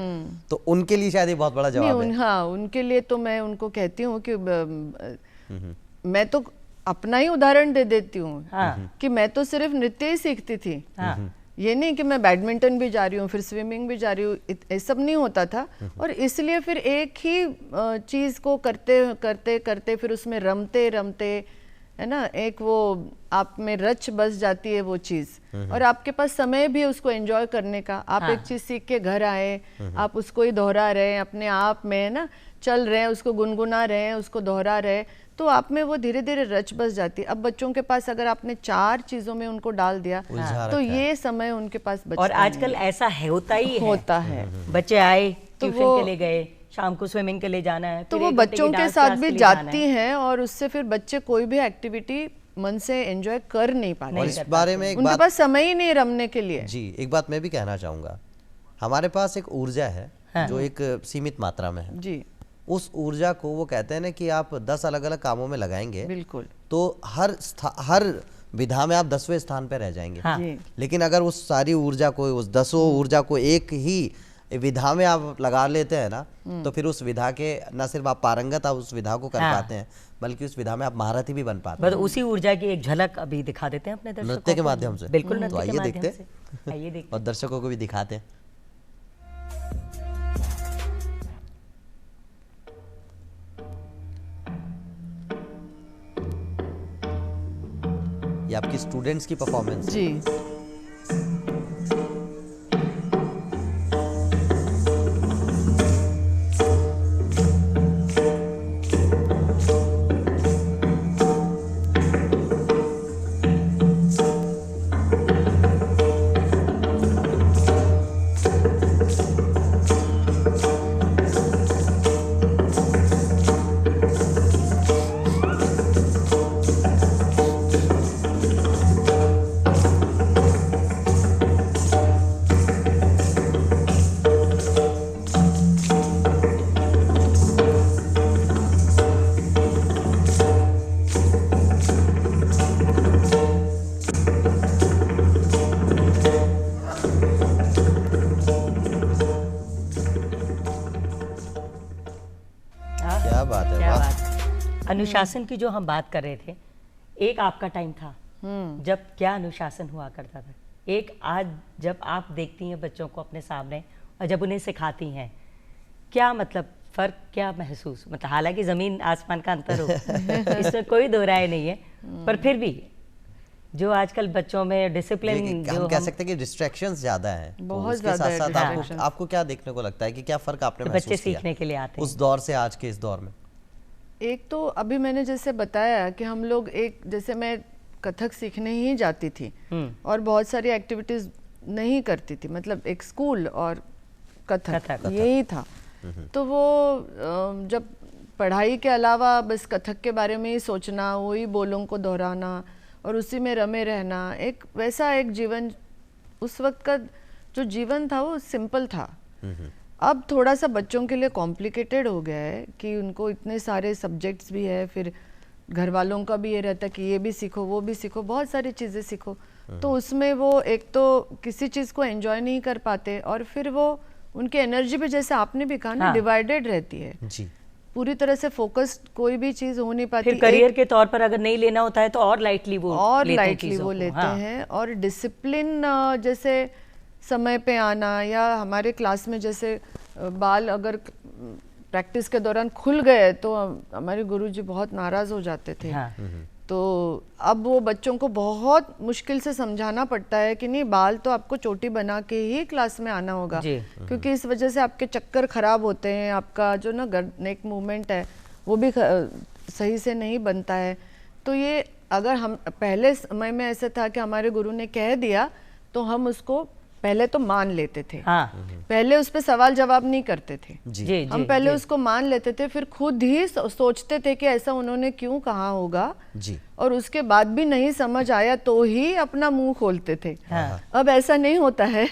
तो उनके लिए शायद ये बहुत बड़ा जवाब है। हाँ, उनके लिए तो मैं उनको कहती हूँ कि मैं तो अपना ही उदाहरण दे देती हूँ कि मैं तो सिर्फ नृत्य ही सीखती थी, ये नहीं कि मैं बैडमिंटन भी जा रही हूँ, फिर स्विमिंग भी जा रही हूँ, ये सब नहीं होता था। और इसलिए फिर एक ही चीज को करते करते करते फिर उसमें रमते रमते, है ना, एक वो आप में रच बस जाती है वो चीज, और आपके पास समय भी उसको एंजॉय करने का। आप एक चीज सीख के घर आए, आप उसको ही दोहरा रहे हैं अपने आप में, है ना, चल रहे हैं, उसको गुनगुना रहे हैं, उसको दोहरा रहे हैं, तो आप में वो धीरे धीरे रच बस जाती है। अब बच्चों के पास अगर आपने 4 चीजों में उनको डाल दिया तो ये समय उनके पास बचता और आजकल ऐसा होता ही होता है। बच्चे आए तो ट्यूशन के लिए गए, शाम को स्विमिंग के लिए जाना है, तो फिर वो 1 घंटे की बच्चों के डांस साथ क्लास भी के लिए जाना जाती है। हैं और उससे फिर बच्चे कोई भी एक्टिविटी मन से एंजॉय कर नहीं पाते। और इस बारे में एक उनके बात, पास समय ही नहीं रमने के लिए। जी एक बात मैं भी कहना चाहूंगा, हमारे पास एक ऊर्जा है जो एक सीमित मात्रा में है। जी, उस ऊर्जा को वो कहते हैं ना कि आप 10 अलग अलग कामों में लगाएंगे, बिल्कुल, तो हर विधा में आप 10वें स्थान पे रह जाएंगे। जी। लेकिन अगर उस सारी ऊर्जा को, उस 10 ऊर्जा को एक ही विधा में आप लगा लेते हैं ना, तो फिर उस विधा के न सिर्फ आप पारंगत आप उस विधा को कर पाते हैं, बल्कि उस विधा में आप महारथी भी बन पाते हैं। बस उसी ऊर्जा की एक झलक अभी दिखा देते हैं अपने दर्शकों नृत्य के को। माध्यम से। बिल्कुल तो नृत्य के आइए माध्यम देखते से। आइए देखते और दर्शकों को भी दिखाते हैं। ये आपकी स्टूडेंट्स की परफॉर्मेंस है। जी। क्या बात है, क्या वाह। बात है। अनुशासन की जो हम बात कर रहे थे, एक आपका टाइम था जब क्या अनुशासन हुआ करता था, एक आज जब आप देखती हैं बच्चों को अपने सामने और जब उन्हें सिखाती हैं, क्या मतलब फर्क क्या महसूस, मतलब हालांकि जमीन आसमान का अंतर हो इसमें कोई दो राय नहीं है, पर फिर भी जो आजकल बच्चों में डिसिप्लिन हम कह सकते हैं कि डिस्ट्रैक्शंस ज्यादा हैं, तो बहुत उसके ज्यादा साथ है साथ distractions। आपको क्या देखने को लगता है कि क्या फर्क आपने तो महसूस बच्चे किया सीखने के लिए आते हैं। उस दौर से आज के इस दौर में? एक तो अभी मैंने जैसे बताया कि हम लोग एक, जैसे मैं कथक सीखने ही जाती थी और बहुत सारी एक्टिविटीज नहीं करती थी, मतलब एक स्कूल और कथक यही था। तो वो जब पढ़ाई के अलावा बस कथक के बारे में ही सोचना, वही बोलों को दोहराना और उसी में रमे रहना, एक वैसा एक जीवन, उस वक्त का जो जीवन था वो सिंपल था। अब थोड़ा सा बच्चों के लिए कॉम्प्लिकेटेड हो गया है कि उनको इतने सारे सब्जेक्ट्स भी है, फिर घर वालों का भी ये रहता है कि ये भी सीखो वो भी सीखो, बहुत सारी चीज़ें सीखो, तो उसमें वो एक तो किसी चीज़ को एंजॉय नहीं कर पाते और फिर वो उनकी एनर्जी भी, जैसे आपने भी कहा ना, डिवाइडेड रहती है जी, पूरी तरह से फोकस्ड कोई भी चीज़ हो नहीं पाती। फिर करियर के तौर पर अगर नहीं लेना होता है तो और लाइटली वो लेते हैं। और डिसिप्लिन, जैसे समय पे आना, या हमारे क्लास में जैसे बाल अगर प्रैक्टिस के दौरान खुल गए तो हमारे गुरुजी बहुत नाराज हो जाते थे। तो अब वो बच्चों को बहुत मुश्किल से समझाना पड़ता है कि नहीं, बाल तो आपको चोटी बना के ही क्लास में आना होगा, क्योंकि इस वजह से आपके चक्कर खराब होते हैं, आपका जो ना नेक मूवमेंट है वो भी सही से नहीं बनता है। तो ये अगर हम पहले समय में ऐसा था कि हमारे गुरु ने कह दिया तो हम उसको पहले तो मान लेते थे। हाँ। पहले उस पर सवाल जवाब नहीं करते थे जी, हम पहले उसको मान लेते थे, फिर खुद ही सोचते थे कि ऐसा उन्होंने क्यों कहा होगा जी, और उसके बाद भी नहीं समझ आया तो ही अपना मुंह खोलते थे। हाँ। अब ऐसा नहीं होता है,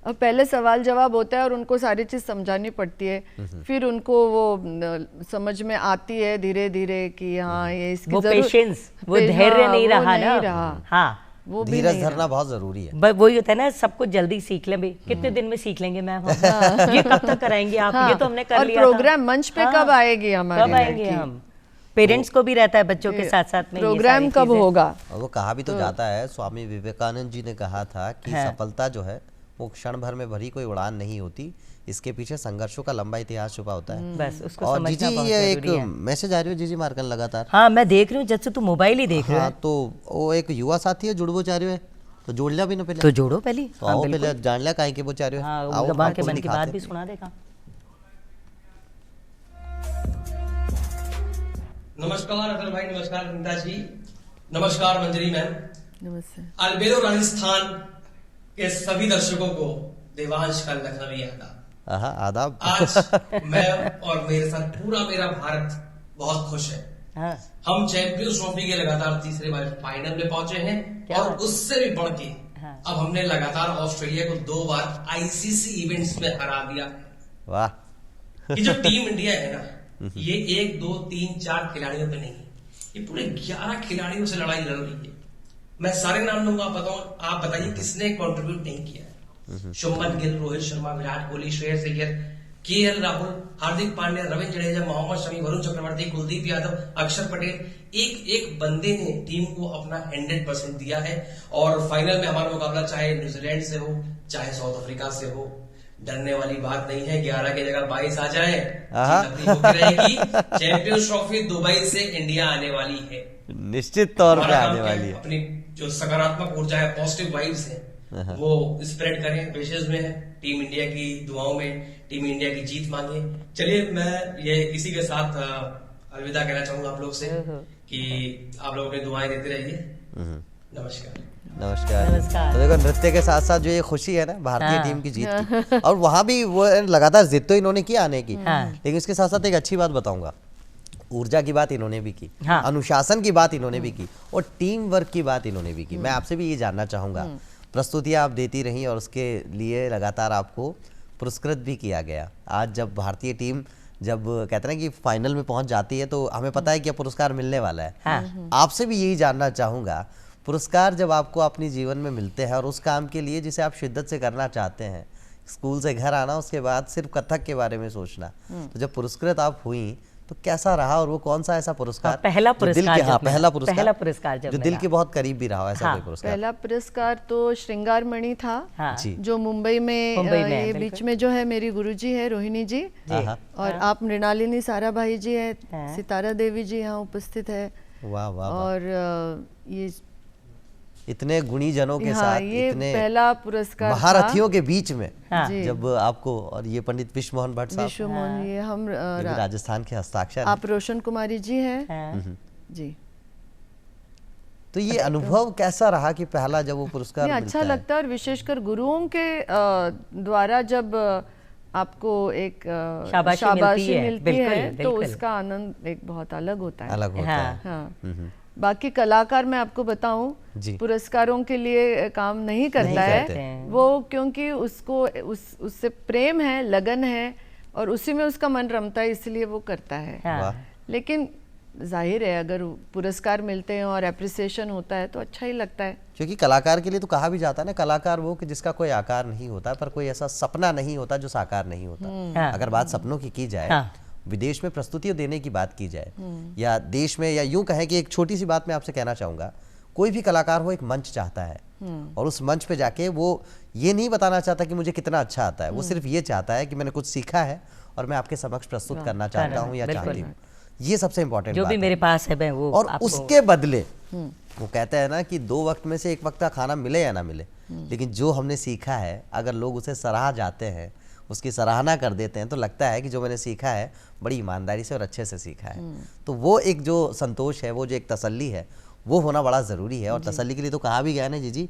अब पहले सवाल जवाब होता है और उनको सारी चीज समझानी पड़ती है, फिर उनको वो समझ में आती है धीरे धीरे कि हाँ ये इसकी वो पेशेंस, वो धैर्य नहीं रहा ना। हाँ, वो भी धीरज धरना बहुत जरूरी है। वही होता है ना, सब कुछ जल्दी सीख लें भाई, कितने दिन में सीख लेंगे मैम हम? ये कब तक कराएंगे आप? ये तो हमने कर लिया था। प्रोग्राम मंच पे कब आएगी हमारी? कब आएंगे हम? पेरेंट्स को भी रहता है बच्चों के साथ साथ में प्रोग्राम कब होगा। और वो कहा भी तो जाता है, स्वामी विवेकानंद जी ने कहा था कि सफलता जो है वो क्षण भर में भरी कोई उड़ान नहीं होती, इसके पीछे संघर्षों का लंबा इतिहास छुपा होता है। बस उसको और समझना जीजी बहुत ये एक जरूरी है। मैसेज आ रही है जीजी मार्कन लगातार। हाँ, मैं देख रही हूँ जब से तू मोबाइल ही देख रहा हाँ, है। तो वो एक युवा साथी है जुड़वो चाह रहे है, तो जोड़ लिया भी ना पहले, तो जोड़ो पहले। तो आओ पहले जान लिया काहे के वो चाह रहे हाँ, हो। आओ, गबा के आपको मन की बात दिखाते भी हैं। सुना देगा। नमस्कार अतुल भाई, नमस्कार वृंदा जी, नमस्कार मंजरी मैम, नमस्ते। अलबेलो राजस्थान के सभी दर्शकों को देवांश का लखनवी आदाब। आदाब। आज मैं और मेरे साथ पूरा मेरा भारत बहुत खुश है। हाँ, हम चैंपियंस ट्रॉफी के लगातार तीसरे बार फाइनल में पहुंचे हैं क्या और बात? उससे भी बढ़ के हाँ। अब हमने लगातार ऑस्ट्रेलिया को 2 बार आईसीसी इवेंट्स में हरा दिया है। वाह। ये जो टीम इंडिया है ना, ये 1 2 3 4 खिलाड़ियों पे नहीं, ये पूरे 11 खिलाड़ियों से लड़ाई लड़ रही है। मैं सारे नाम लूंगा, आप बताइए किसने कंट्रीब्यूट नहीं किया है। शुभमन गिल, रोहित शर्मा, विराट कोहली, श्रेयस अय्यर, केएल राहुल, हार्दिक पांड्या, रविंद्र जडेजा, मोहम्मद शमी, वरुण चक्रवर्ती, कुलदीप यादव, अक्षर पटेल, एक एक बंदे ने टीम को अपना 100% दिया है। और फाइनल में हमारा मुकाबला चाहे न्यूजीलैंड से हो चाहे साउथ अफ्रीका से हो, डरने वाली बात नहीं है। 11 की जगह 22 आ जाए, जीत अपनी होती रहेगी। चैंपियंस ट्रॉफी दुबई से इंडिया आने वाली है, निश्चित तौर पे हमारा आने काम क्या वाली है, है। अपनी जो सकारात्मक ऊर्जा है, पॉजिटिव वाइब्स है, वो स्प्रेड करें। विशेष में है टीम इंडिया की दुआओं में टीम इंडिया की जीत मांगे। चलिए, मैं ये इसी के साथ अलविदा कहना चाहूंगा आप लोग से कि आप लोग अपनी दुआएं देते रहिए। नमस्कार। नमस्कार। नमस्कार। तो देखो, नृत्य के साथ साथ जो ये खुशी है ना भारतीय हाँ। टीम की जीत की, और वहां भी वो लगातार जिद तो इन्होंने की आने की, हाँ। लेकिन इसके साथ साथ एक अच्छी बात बताऊंगा, ऊर्जा की बात इन्होंने भी की, हाँ। अनुशासन की बात इन्होंने भी की, और टीम वर्क की बात इन्होंने भी की। मैं आपसे भी ये जानना चाहूंगा, प्रस्तुतियां आप देती रही और उसके लिए लगातार आपको पुरस्कृत भी किया गया। आज जब भारतीय टीम जब कहते हैं ना कि फाइनल में पहुंच जाती है तो हमें पता है कि पुरस्कार मिलने वाला है। हाँ। आपसे भी यही जानना चाहूंगा, पुरस्कार जब आपको अपने जीवन में मिलते हैं और उस काम के लिए जिसे आप शिद्दत से करना चाहते हैं, स्कूल से घर आना, उसके बाद सिर्फ कथक के बारे में सोचना, तो जब पुरस्कृत आप हुई तो कैसा रहा, और वो कौन सा ऐसा पुरस्कार? हाँ, पहला जो दिल पुरस्कार के, जब हाँ, मिला, पहला पुरस्कार जब जो दिल मिला। के बहुत करीब भी रहा हो, ऐसा हाँ, कोई पुरस्कार? पहला पुरस्कार तो श्रृंगार मणि था। हाँ। जी। जो मुंबई में मुंबई में, ये बिल्कुल। बीच में जो है मेरी गुरुजी है रोहिणी जी, हाँ। और आप मृणालिनी साराभाई जी है, हाँ। सितारा देवी जी यहाँ उपस्थित है, वाह वाह वाह। और ये इतने गुणी जनों के हाँ, साथ, ये इतने पहला पुरस्कार महारथियों के बीच में हाँ। जी। जब आपको, और ये पंडित विश्व मोहन भट्ट साहब, विश्व मोहन, ये हम ये भी राजस्थान के हस्ताक्षर हैं। आप रोशन कुमारी जी हैं हाँ। जी। तो ये अनुभव कैसा रहा कि पहला जब वो पुरस्कार नहीं, मिलता अच्छा है? लगता है, और विशेषकर गुरुओं के द्वारा जब आपको एक शाबाशी मिलती है, मिलती बिल्कुल, है तो बिल्कुल। उसका आनंद एक बहुत अलग होता है। अलग होता हाँ। है। हाँ। बाकी कलाकार मैं आपको बताऊं, जी। पुरस्कारों के लिए काम नहीं करता नहीं है करते वो, क्योंकि उसको उससे प्रेम है, लगन है, और उसी में उसका मन रमता है, इसलिए वो करता है। हाँ। वाह। लेकिन जाहिर है अगर पुरस्कार मिलते हैं और अप्रिसिएशन होता है तो अच्छा ही लगता है। क्योंकि कलाकार के लिए तो कहा भी जाता है ना, कलाकार वो कि जिसका कोई आकार नहीं होता, पर कोई ऐसा सपना नहीं होता जो साकार नहीं होता। हाँ। अगर बात सपनों की जाए, हाँ। विदेश में प्रस्तुतियां देने की बात की जाए, या देश में, या यूं कहें कि एक छोटी सी बात मैं आपसे कहना चाहूंगा, कोई भी कलाकार वो एक मंच चाहता है, और उस मंच पे जाके वो ये नहीं बताना चाहता कि मुझे कितना अच्छा आता है, वो सिर्फ ये चाहता है कि मैंने कुछ सीखा है और मैं आपके समक्ष प्रस्तुत करना चाहता हूँ या बिल्कुल। चाहती हूँ। ये सबसे इंपॉर्टेंट जो बात भी है। मेरे पास है मैं वो और आपको- उसके बदले वो कहते हैं ना कि 2 वक्त में से 1 वक्त का खाना मिले या ना मिले, लेकिन जो हमने सीखा है अगर लोग उसे सराहा जाते हैं, उसकी सराहना कर देते हैं तो लगता है कि जो मैंने सीखा है बड़ी ईमानदारी से और अच्छे से सीखा है। तो वो एक जो संतोष है, वो जो एक तसल्ली है, वो होना बड़ा ज़रूरी है। और तसल्ली के लिए तो कहा भी गया ना जी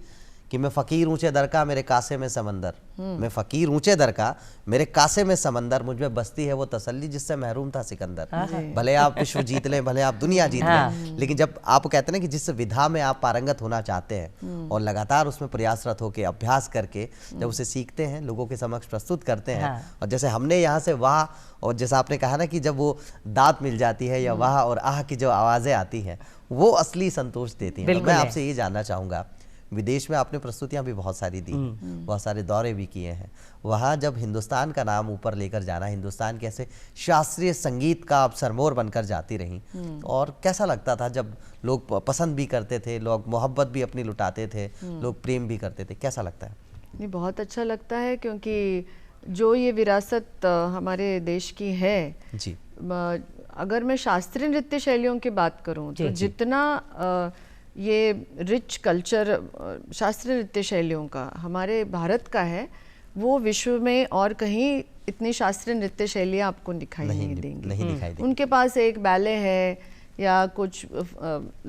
कि मैं फ़कीर ऊंचे दर का मेरे कासे में समंदर, मैं फ़कीर ऊंचे दर का मेरे कासे में समंदर, मुझ में बसती है वो तसल्ली जिससे महरूम था सिकंदर। भले आप विश्व जीत लें, भले आप दुनिया जीत लें, लेकिन जब आप कहते हैं ना कि जिस विधा में आप पारंगत होना चाहते हैं और लगातार उसमें प्रयासरत होकर अभ्यास करके जब उसे सीखते हैं, लोगों के समक्ष प्रस्तुत करते हैं, और जैसे हमने यहाँ से वाह, और जैसा आपने कहा ना कि जब वो दात मिल जाती है या वाह और आह की जो आवाज़ें आती हैं, वो असली संतोष देती हैं। मैं आपसे ये जानना चाहूँगा, विदेश में आपने प्रस्तुतियां भी बहुत सारी दी, बहुत सारे दौरे भी किए हैं, वहाँ जब हिंदुस्तान का नाम ऊपर लेकर जाना, हिंदुस्तान के ऐसे शास्त्रीय संगीत का आप सरमोर बनकर जाती रहीं, और कैसा लगता था जब लोग पसंद भी करते थे, लोग मोहब्बत भी अपनी लुटाते थे, लोग प्रेम भी करते थे, कैसा लगता है? नहीं, बहुत अच्छा लगता है, क्योंकि जो ये विरासत हमारे देश की है जी, अगर मैं शास्त्रीय नृत्य शैलियों की बात करूं तो जितना ये रिच कल्चर शास्त्रीय नृत्य शैलियों का हमारे भारत का है, वो विश्व में और कहीं इतनी शास्त्रीय नृत्य शैलियाँ आपको दिखाई नहीं देंगी। उनके पास एक बैले है या कुछ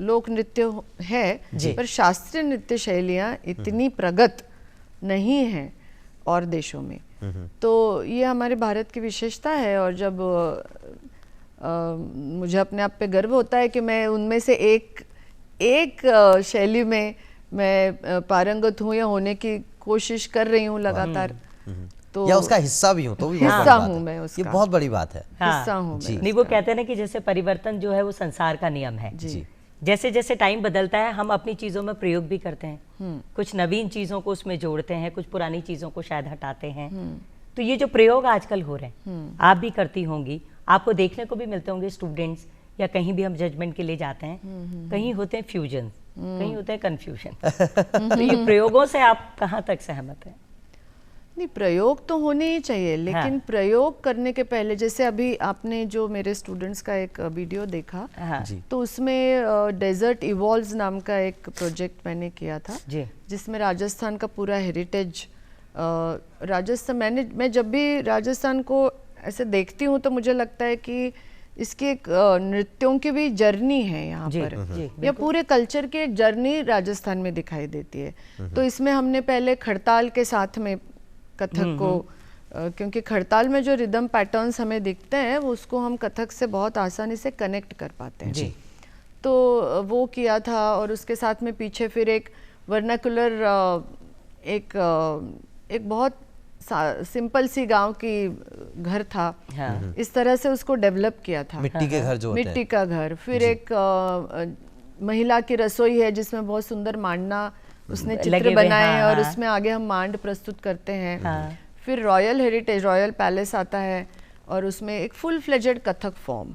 लोक नृत्य है, पर शास्त्रीय नृत्य शैलियाँ इतनी प्रगत नहीं हैं और देशों में। तो ये हमारे भारत की विशेषता है, और जब मुझे अपने आप पे गर्व होता है कि मैं उनमें से एक शैली में मैं पारंगत हूँ या होने की कोशिश कर रही हूँ लगातार, तो या उसका हिस्सा भी हूँ तो भी हिस्सा हूँ मैं उसका, ये बहुत बड़ी बात है। हिस्सा हूँ मैं। नहीं, वो कहते हैं ना कि जैसे परिवर्तन जो है वो संसार का नियम है जी। जैसे जैसे टाइम बदलता है हम अपनी चीज़ों में प्रयोग भी करते हैं, कुछ नवीन चीज़ों को उसमें जोड़ते हैं, कुछ पुरानी चीज़ों को शायद हटाते हैं। तो ये जो प्रयोग आजकल हो रहे हैं, आप भी करती होंगी, आपको देखने को भी मिलते होंगे स्टूडेंट्स, या कहीं भी हम जजमेंट के लिए जाते हैं, कहीं होते हैं फ्यूजन, कहीं होते हैं कन्फ्यूजन। तो ये प्रयोगों से आप कहाँ तक सहमत हैं? नहीं, प्रयोग तो होने ही चाहिए, लेकिन प्रयोग करने के पहले, जैसे अभी आपने जो मेरे स्टूडेंट्स का एक वीडियो देखा, तो उसमें डेजर्ट इवॉल्व्स नाम का एक प्रोजेक्ट मैंने किया था, जिसमें राजस्थान का पूरा हेरिटेज, राजस्थान, मैं जब भी राजस्थान को ऐसे देखती हूँ तो मुझे लगता है कि इसकी एक नृत्यों की भी जर्नी है यहाँ पर, या पूरे कल्चर की एक जर्नी राजस्थान में दिखाई देती है। तो इसमें हमने पहले खड़ताल के साथ में कथक को, क्योंकि खड़ताल में जो रिदम पैटर्न्स हमें दिखते हैं वो उसको हम कथक से बहुत आसानी से कनेक्ट कर पाते हैं जी। तो वो किया था, और उसके साथ में पीछे फिर एक वर्नाकुलर, एक बहुत सिंपल सी गांव की घर था, इस तरह से उसको डेवलप किया था, मिट्टी के घर जो मिट्टी का घर। फिर एक महिला की रसोई है जिसमें बहुत सुंदर मांडना उसने चित्र बनाए हैं, और उसमें आगे हम मांड प्रस्तुत करते हैं। फिर रॉयल हेरिटेज, रॉयल पैलेस आता है, और उसमें एक फुल फ्लेजेड कथक फॉर्म,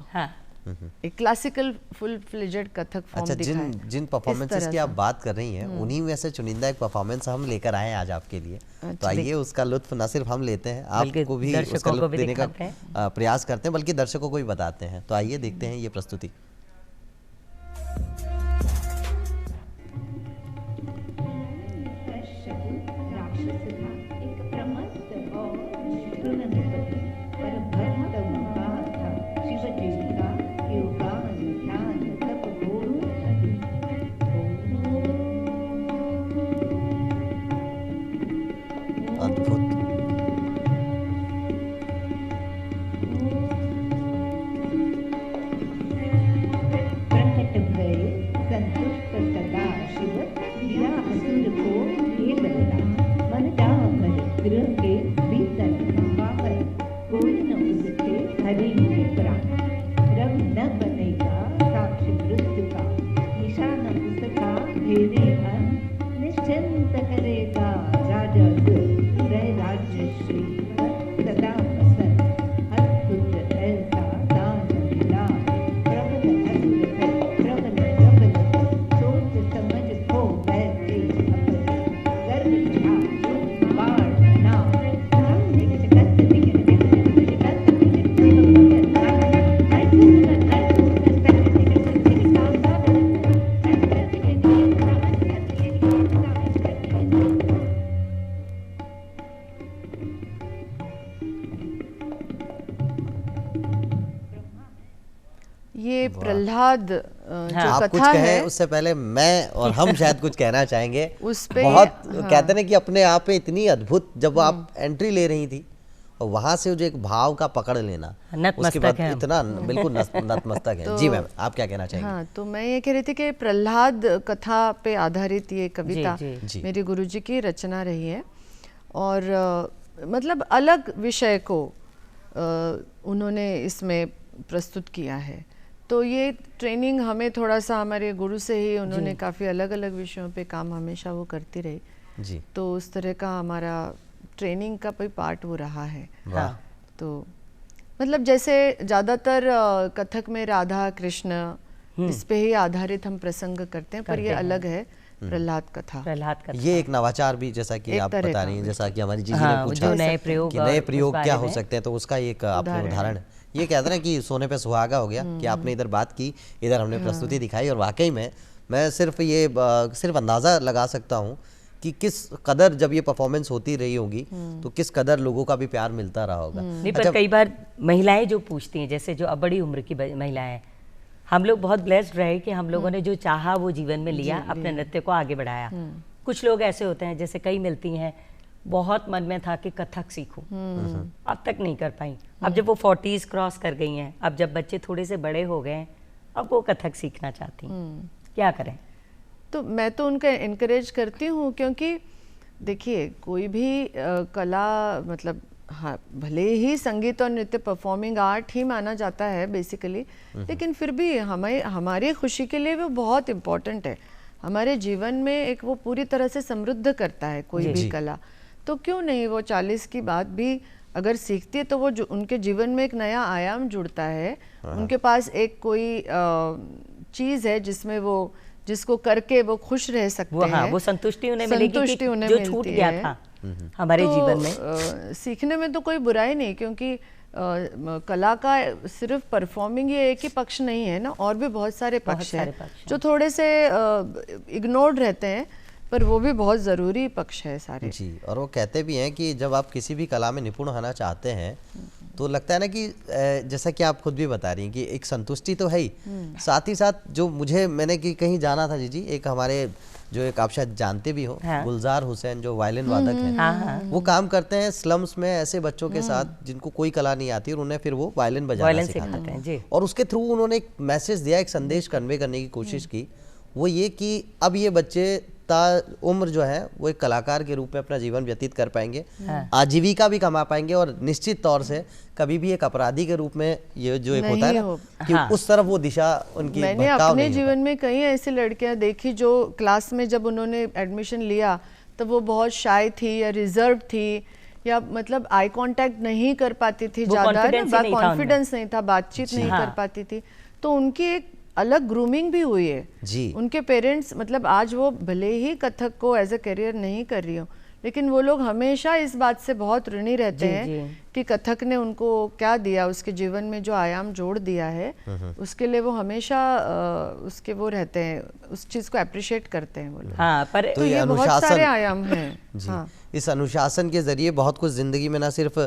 एक classical full fledged Kathak form. अच्छा, जिन परफॉर्मेंसेस की आप बात कर रही हैं, उन्हीं में से चुनिंदा एक परफॉर्मेंस हम लेकर आए हैं आज आपके लिए। तो आइए उसका लुत्फ न सिर्फ हम लेते हैं, आपको भी उसका लुत्फ देने का प्रयास करते हैं, बल्कि दर्शकों को भी बताते हैं। तो आइए देखते हैं ये प्रस्तुति। ये प्रहलाद जो आप कुछ कथा कहें है उससे पहले मैं और हम शायद कुछ कहना चाहेंगे। उस पे बहुत कहते हैं कि अपने आप में इतनी अद्भुत, जब आप एंट्री ले रही थी और वहां से जो एक भाव का पकड़ लेना, उसके बाद इतना बिल्कुल नतमस्तक है। जी मैम, आप क्या कहना चाहेंगे? हाँ, तो मैं ये कह रही थी कि प्रहलाद कथा पे आधारित ये कविता जी। मेरी गुरुजी की रचना रही है और मतलब अलग विषय को उन्होंने इसमें प्रस्तुत किया है। तो ये ट्रेनिंग हमें थोड़ा सा हमारे गुरु से ही, उन्होंने काफ़ी अलग अलग विषयों पे काम हमेशा वो करती रही जी। तो उस तरह का हमारा ट्रेनिंग का कोई पार्ट वो रहा है। वाह। तो मतलब जैसे ज़्यादातर कथक में राधा कृष्ण इस पे ही आधारित हम प्रसंग करते हैं, पर ये अलग है प्रहलाद कथा। ये एक नवाचार भी, जैसा कि आप बता रही हैं, जैसा कि हमारी जीजी ने पूछा नए प्रयोग कि नए प्रयोग क्या हो सकते हैं, तो उसका एक आपने उदाहरण, ये कहते हैं कि सोने पे सुहागा हो गया कि आपने इधर बात की, इधर हमने प्रस्तुति दिखाई। और वाकई में मैं सिर्फ अंदाजा लगा सकता हूँ कि किस कदर जब ये परफॉर्मेंस होती रही होगी तो किस कदर लोगों का भी प्यार मिलता रहा होगा। नहीं, पर कई बार महिलाएं जो पूछती हैं, जैसे जो अब बड़ी उम्र की महिलाएं, हम लोग बहुत ब्लेस्ड रहे कि हम लोगों ने जो चाहा वो जीवन में लिया, अपने नृत्य को आगे बढ़ाया। कुछ लोग ऐसे होते हैं, जैसे कई मिलती हैं, बहुत मन में था कि कथक सीखूं, अब तक नहीं कर पाई। अब जब वो 40s क्रॉस कर गई हैं, अब जब बच्चे थोड़े से बड़े हो गए, अब वो कथक सीखना चाहती हैं, क्या करें? तो मैं तो उनका इनकरेज करती हूँ, क्योंकि देखिए कोई भी कला, मतलब हाँ, भले ही संगीत और नृत्य परफॉर्मिंग आर्ट ही माना जाता है बेसिकली, लेकिन फिर भी हमें हमारी खुशी के लिए वो बहुत इम्पोर्टेंट है। हमारे जीवन में एक वो पूरी तरह से समृद्ध करता है कोई भी कला। तो क्यों नहीं वो 40 की बात भी अगर सीखती है तो वो उनके जीवन में एक नया आयाम जुड़ता है। उनके पास एक कोई चीज़ है जिसमें वो, जिसको करके वो खुश रह सकते हैं। वो संतुष्टि उन्हें मिलेगी कि जो छूट गया था हमारे जीवन में। सीखने में तो कोई बुराई नहीं, क्योंकि कला का सिर्फ परफॉर्मिंग ये एक ही पक्ष नहीं है ना, और भी बहुत सारे पक्ष हैं जो थोड़े से इग्नोर्ड रहते हैं, पर वो भी बहुत ज़रूरी पक्ष है सारे। जी। और वो कहते भी हैं कि जब आप किसी भी कला में निपुण होना चाहते हैं तो लगता है ना कि जैसा कि आप खुद भी बता रही हैं कि एक संतुष्टि तो है ही, साथ ही साथ जो मैंने कहीं जाना था जी, एक हमारे जो एक आप शायद जानते भी हो, गुलजार हुसैन जो वायलिन वादक हैं, वो काम करते हैं स्लम्स में ऐसे बच्चों के साथ जिनको कोई कला नहीं आती, और उन्हें फिर वो वायलिन बजाना सिखाते हैं। और उसके थ्रू उन्होंने एक मैसेज दिया, एक संदेश कन्वे करने की कोशिश की, वो ये कि अब ये बच्चे उम्र जो है वो एक कलाकार के रूप में अपना जीवन व्यतीत कर पाएंगे, आजीविका भी कमा पाएंगे, और निश्चित तौर से कभी भी एक अपराधी के रूप में ये जो एक होता है ना कि उस तरफ वो दिशा उनकी मैंने अपने जीवन में कई ऐसी लड़कियां देखी जो क्लास में जब उन्होंने एडमिशन लिया तब वो बहुत शाय थी या रिजर्व थी, या मतलब आई कांटेक्ट नहीं कर पाती थी, ज्यादा कॉन्फिडेंस नहीं था, बातचीत नहीं कर पाती थी। तो उनकी एक अलग ग्रूमिंग भी हुई है जी। उनके पेरेंट्स, मतलब आज वो भले ही कथक को एज ए करियर नहीं कर रही हो, लेकिन वो लोग हमेशा इस बात से बहुत ऋणी रहते हैं कि कथक ने उनको क्या दिया, उसके जीवन में जो आयाम जोड़ दिया है उसके लिए वो हमेशा उसके वो रहते हैं, उस चीज को अप्रिशिएट करते हैं वो लोग। हाँ, पर तो ये बहुत सारे आयाम हैं। हाँ। इस अनुशासन के जरिए बहुत कुछ जिंदगी में ना सिर्फ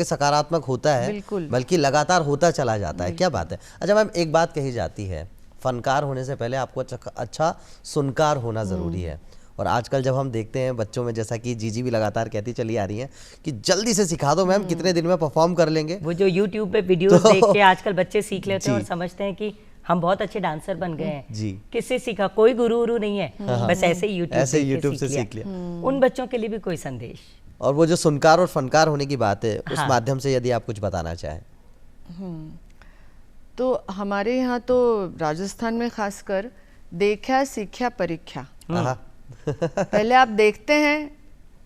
सकारात्मक होता है बल्कि लगातार होता चला जाता है। क्या बात है। अच्छा मैम, एक बात कही जाती है, फनकार होने से पहले आपको अच्छा सुनकार होना जरूरी है, और आजकल जब हम देखते हैं बच्चों में, जैसा कि जीजी भी लगातार कहती चली आ रही हैं कि जल्दी से सिखा दो मैम, कितने दिन में परफॉर्म कर लेंगे। वो जो YouTube पे वीडियोस देख के आजकल बच्चे सीख लेते हैं और समझते हैं कि हम बहुत अच्छे डांसर बन गए हैं। जी। किससे सीखा? कोई गुरु नहीं है, बस ऐसे ही YouTube से सीख लिया। उन बच्चों के लिए भी कोई संदेश, और वो जो सुनकार और फनकार होने की बात है, उस माध्यम से यदि आप कुछ बताना चाहें। तो हमारे यहाँ तो राजस्थान में खासकर देखा सीखा परीक्षा। पहले आप देखते हैं,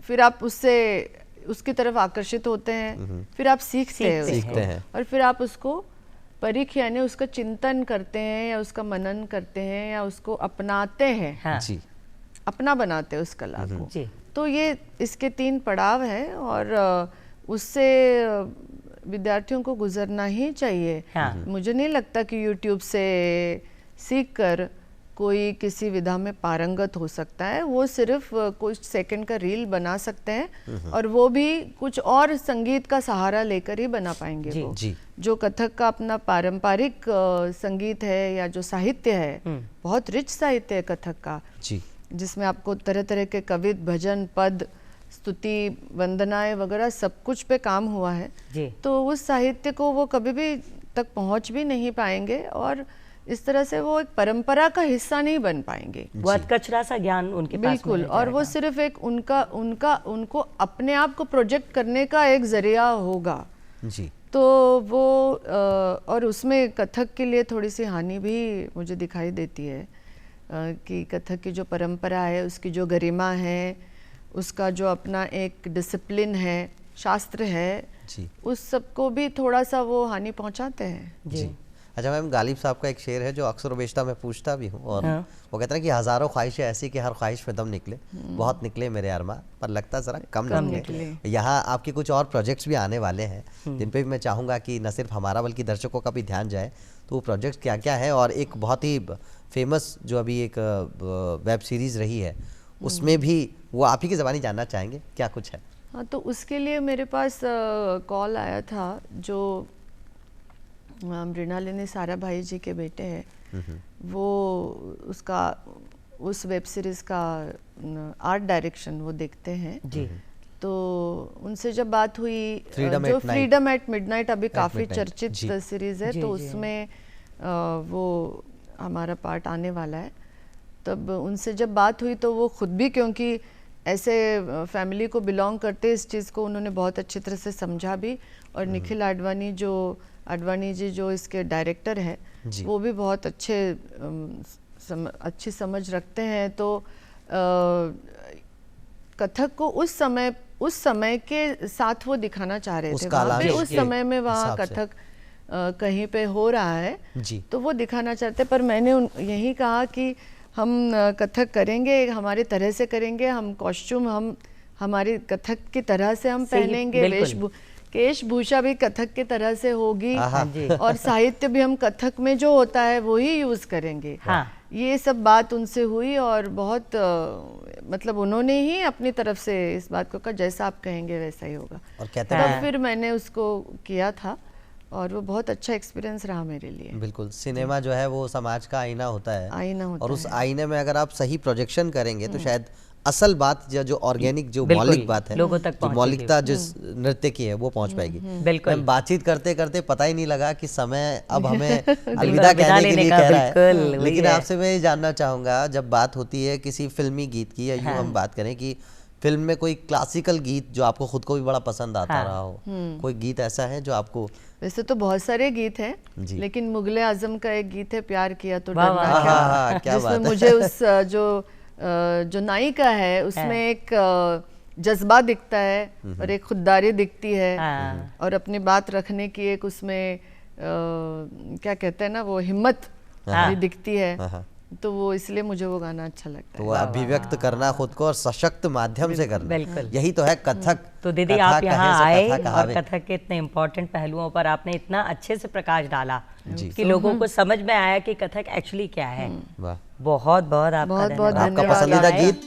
फिर आप उसकी तरफ आकर्षित होते हैं, फिर आप सीखते हैं और फिर आप उसको परीक्षा यानी उसका चिंतन करते हैं या उसका मनन करते हैं या उसको अपनाते हैं। हाँ। जी। अपना बनाते हैं उस कला को। तो ये इसके 3 पड़ाव हैं और उससे विद्यार्थियों को गुजरना ही चाहिए। हाँ। मुझे नहीं लगता कि YouTube से सीख कर कोई किसी विधा में पारंगत हो सकता है, वो सिर्फ कुछ सेकंड का रील बना सकते हैं और वो भी कुछ और संगीत का सहारा लेकर ही बना पाएंगे। वो जो कथक का अपना पारंपरिक संगीत है या जो साहित्य है, बहुत रिच साहित्य है कथक का, जिसमें आपको तरह तरह के कवित, भजन, पद, स्तुति, वंदनाएं वगैरह सब कुछ पे काम हुआ है। तो उस साहित्य को वो कभी भी तक पहुंच भी नहीं पाएंगे और इस तरह से वो एक परंपरा का हिस्सा नहीं बन पाएंगे। वो अधकचरा सा ज्ञान उनके पास बिल्कुल, और वो सिर्फ एक उनको अपने आप को प्रोजेक्ट करने का एक जरिया होगा जी। तो वो और उसमें कथक के लिए थोड़ी सी हानि भी मुझे दिखाई देती है कि कथक की जो परंपरा है, उसकी जो गरिमा है, उसका जो अपना एक डिसिप्लिन है, शास्त्र है जी, उस सबको भी थोड़ा सा वो हानि पहुंचाते हैं जी। अच्छा मैम, गालिब साहब का एक शेर है जो अक्सर बेशता मैं पूछता भी हूँ और वो कहते हैं कि हजारों ख्वाहिशें ऐसी कि हर ख्वाहिश में दम निकले, बहुत निकले मेरे अरमान पर लगता जरा कम निकले। यहाँ आपके कुछ और प्रोजेक्ट्स भी आने वाले हैं जिन पे भी मैं चाहूँगा कि न सिर्फ हमारा बल्कि दर्शकों का भी ध्यान जाए। तो वो प्रोजेक्ट्स क्या क्या है, और एक बहुत ही फेमस जो अभी एक वेब सीरीज़ रही है उसमें भी वो आप ही की ज़बानी जानना चाहेंगे क्या कुछ है? हाँ, तो उसके लिए मेरे पास कॉल आया था, जो मृणालिनी सारा भाई जी के बेटे हैं, वो उसका उस वेब सीरीज़ का आर्ट डायरेक्शन वो देखते हैं जी। तो उनसे जब बात हुई, जो फ्रीडम एट मिडनाइट अभी काफ़ी चर्चित सीरीज़ है, तो उसमें वो हमारा पार्ट आने वाला है। तब उनसे जब बात हुई तो वो खुद भी, क्योंकि ऐसे फैमिली को बिलोंग करते, इस चीज़ को उन्होंने बहुत अच्छी तरह से समझा भी, और निखिल आडवाणी जी जो इसके डायरेक्टर हैं, वो भी बहुत अच्छी समझ रखते हैं। तो कथक को उस समय के साथ वो दिखाना चाह रहे थे, वहाँ पे उस समय में वहाँ कथक कहीं पे हो रहा है तो वो दिखाना चाहते, पर मैंने यही कहा कि हम कथक करेंगे, हमारी तरह से करेंगे, हम कॉस्ट्यूम हमारी कथक की तरह से हम पहनेंगे, वेशभूषा भी कथक की तरह से होगी, और साहित्य भी हम कथक में जो होता है वो ही यूज करेंगे। ये सब बात उनसे हुई और बहुत मतलब उन्होंने ही अपनी तरफ से इस बात को कहा, जैसा आप कहेंगे वैसा ही होगा। और कहते हैं फिर मैंने उसको किया था और वो बहुत अच्छा एक्सपीरियंस रहा मेरे लिए। बिल्कुल, सिनेमा जो है वो समाज का आईना होता है, और उस आईने में अगर आप सही प्रोजेक्शन करेंगे तो शायद असल बात या जो ऑर्गेनिक जो मौलिक बात है, लोगों तक जो मौलिकता जिस नृत्य की है वो पहुंच पाएगी। बिल्कुल, बातचीत करते करते पता ही नहीं लगा कि समय अब हमें अलविदा कहने के लिए कह रहा है। लेकिन आपसे मैं ये जानना चाहूंगा, जब बात होती है किसी फिल्मी गीत की, या यूं हम बात करें कि फिल्म में कोई क्लासिकल गीत जो आपको खुद को भी बड़ा पसंद आता रहा हो, कोई गीत ऐसा है जो आपको? वैसे तो बहुत सारे गीत हैं, लेकिन मुगले आजम का एक गीत है, प्यार किया तो डरना क्या, जिसमें मुझे उस जो नायिका है उसमें एक जज्बा दिखता है और एक खुददारी दिखती है, और अपनी बात रखने की एक उसमें क्या कहते हैं ना, वो हिम्मत भी दिखती है। तो वो इसलिए मुझे वो गाना अच्छा लगता है। तो अभिव्यक्त करना खुद को और सशक्त माध्यम से करना, यही तो है कथक। तो दीदी आप यहाँ आए और कथक के इतने इम्पोर्टेंट पहलुओं पर आपने इतना अच्छे से प्रकाश डाला कि लोगों को समझ में आया कि कथक एक्चुअली क्या है। बहुत बहुत आपका पसंदीदा गीत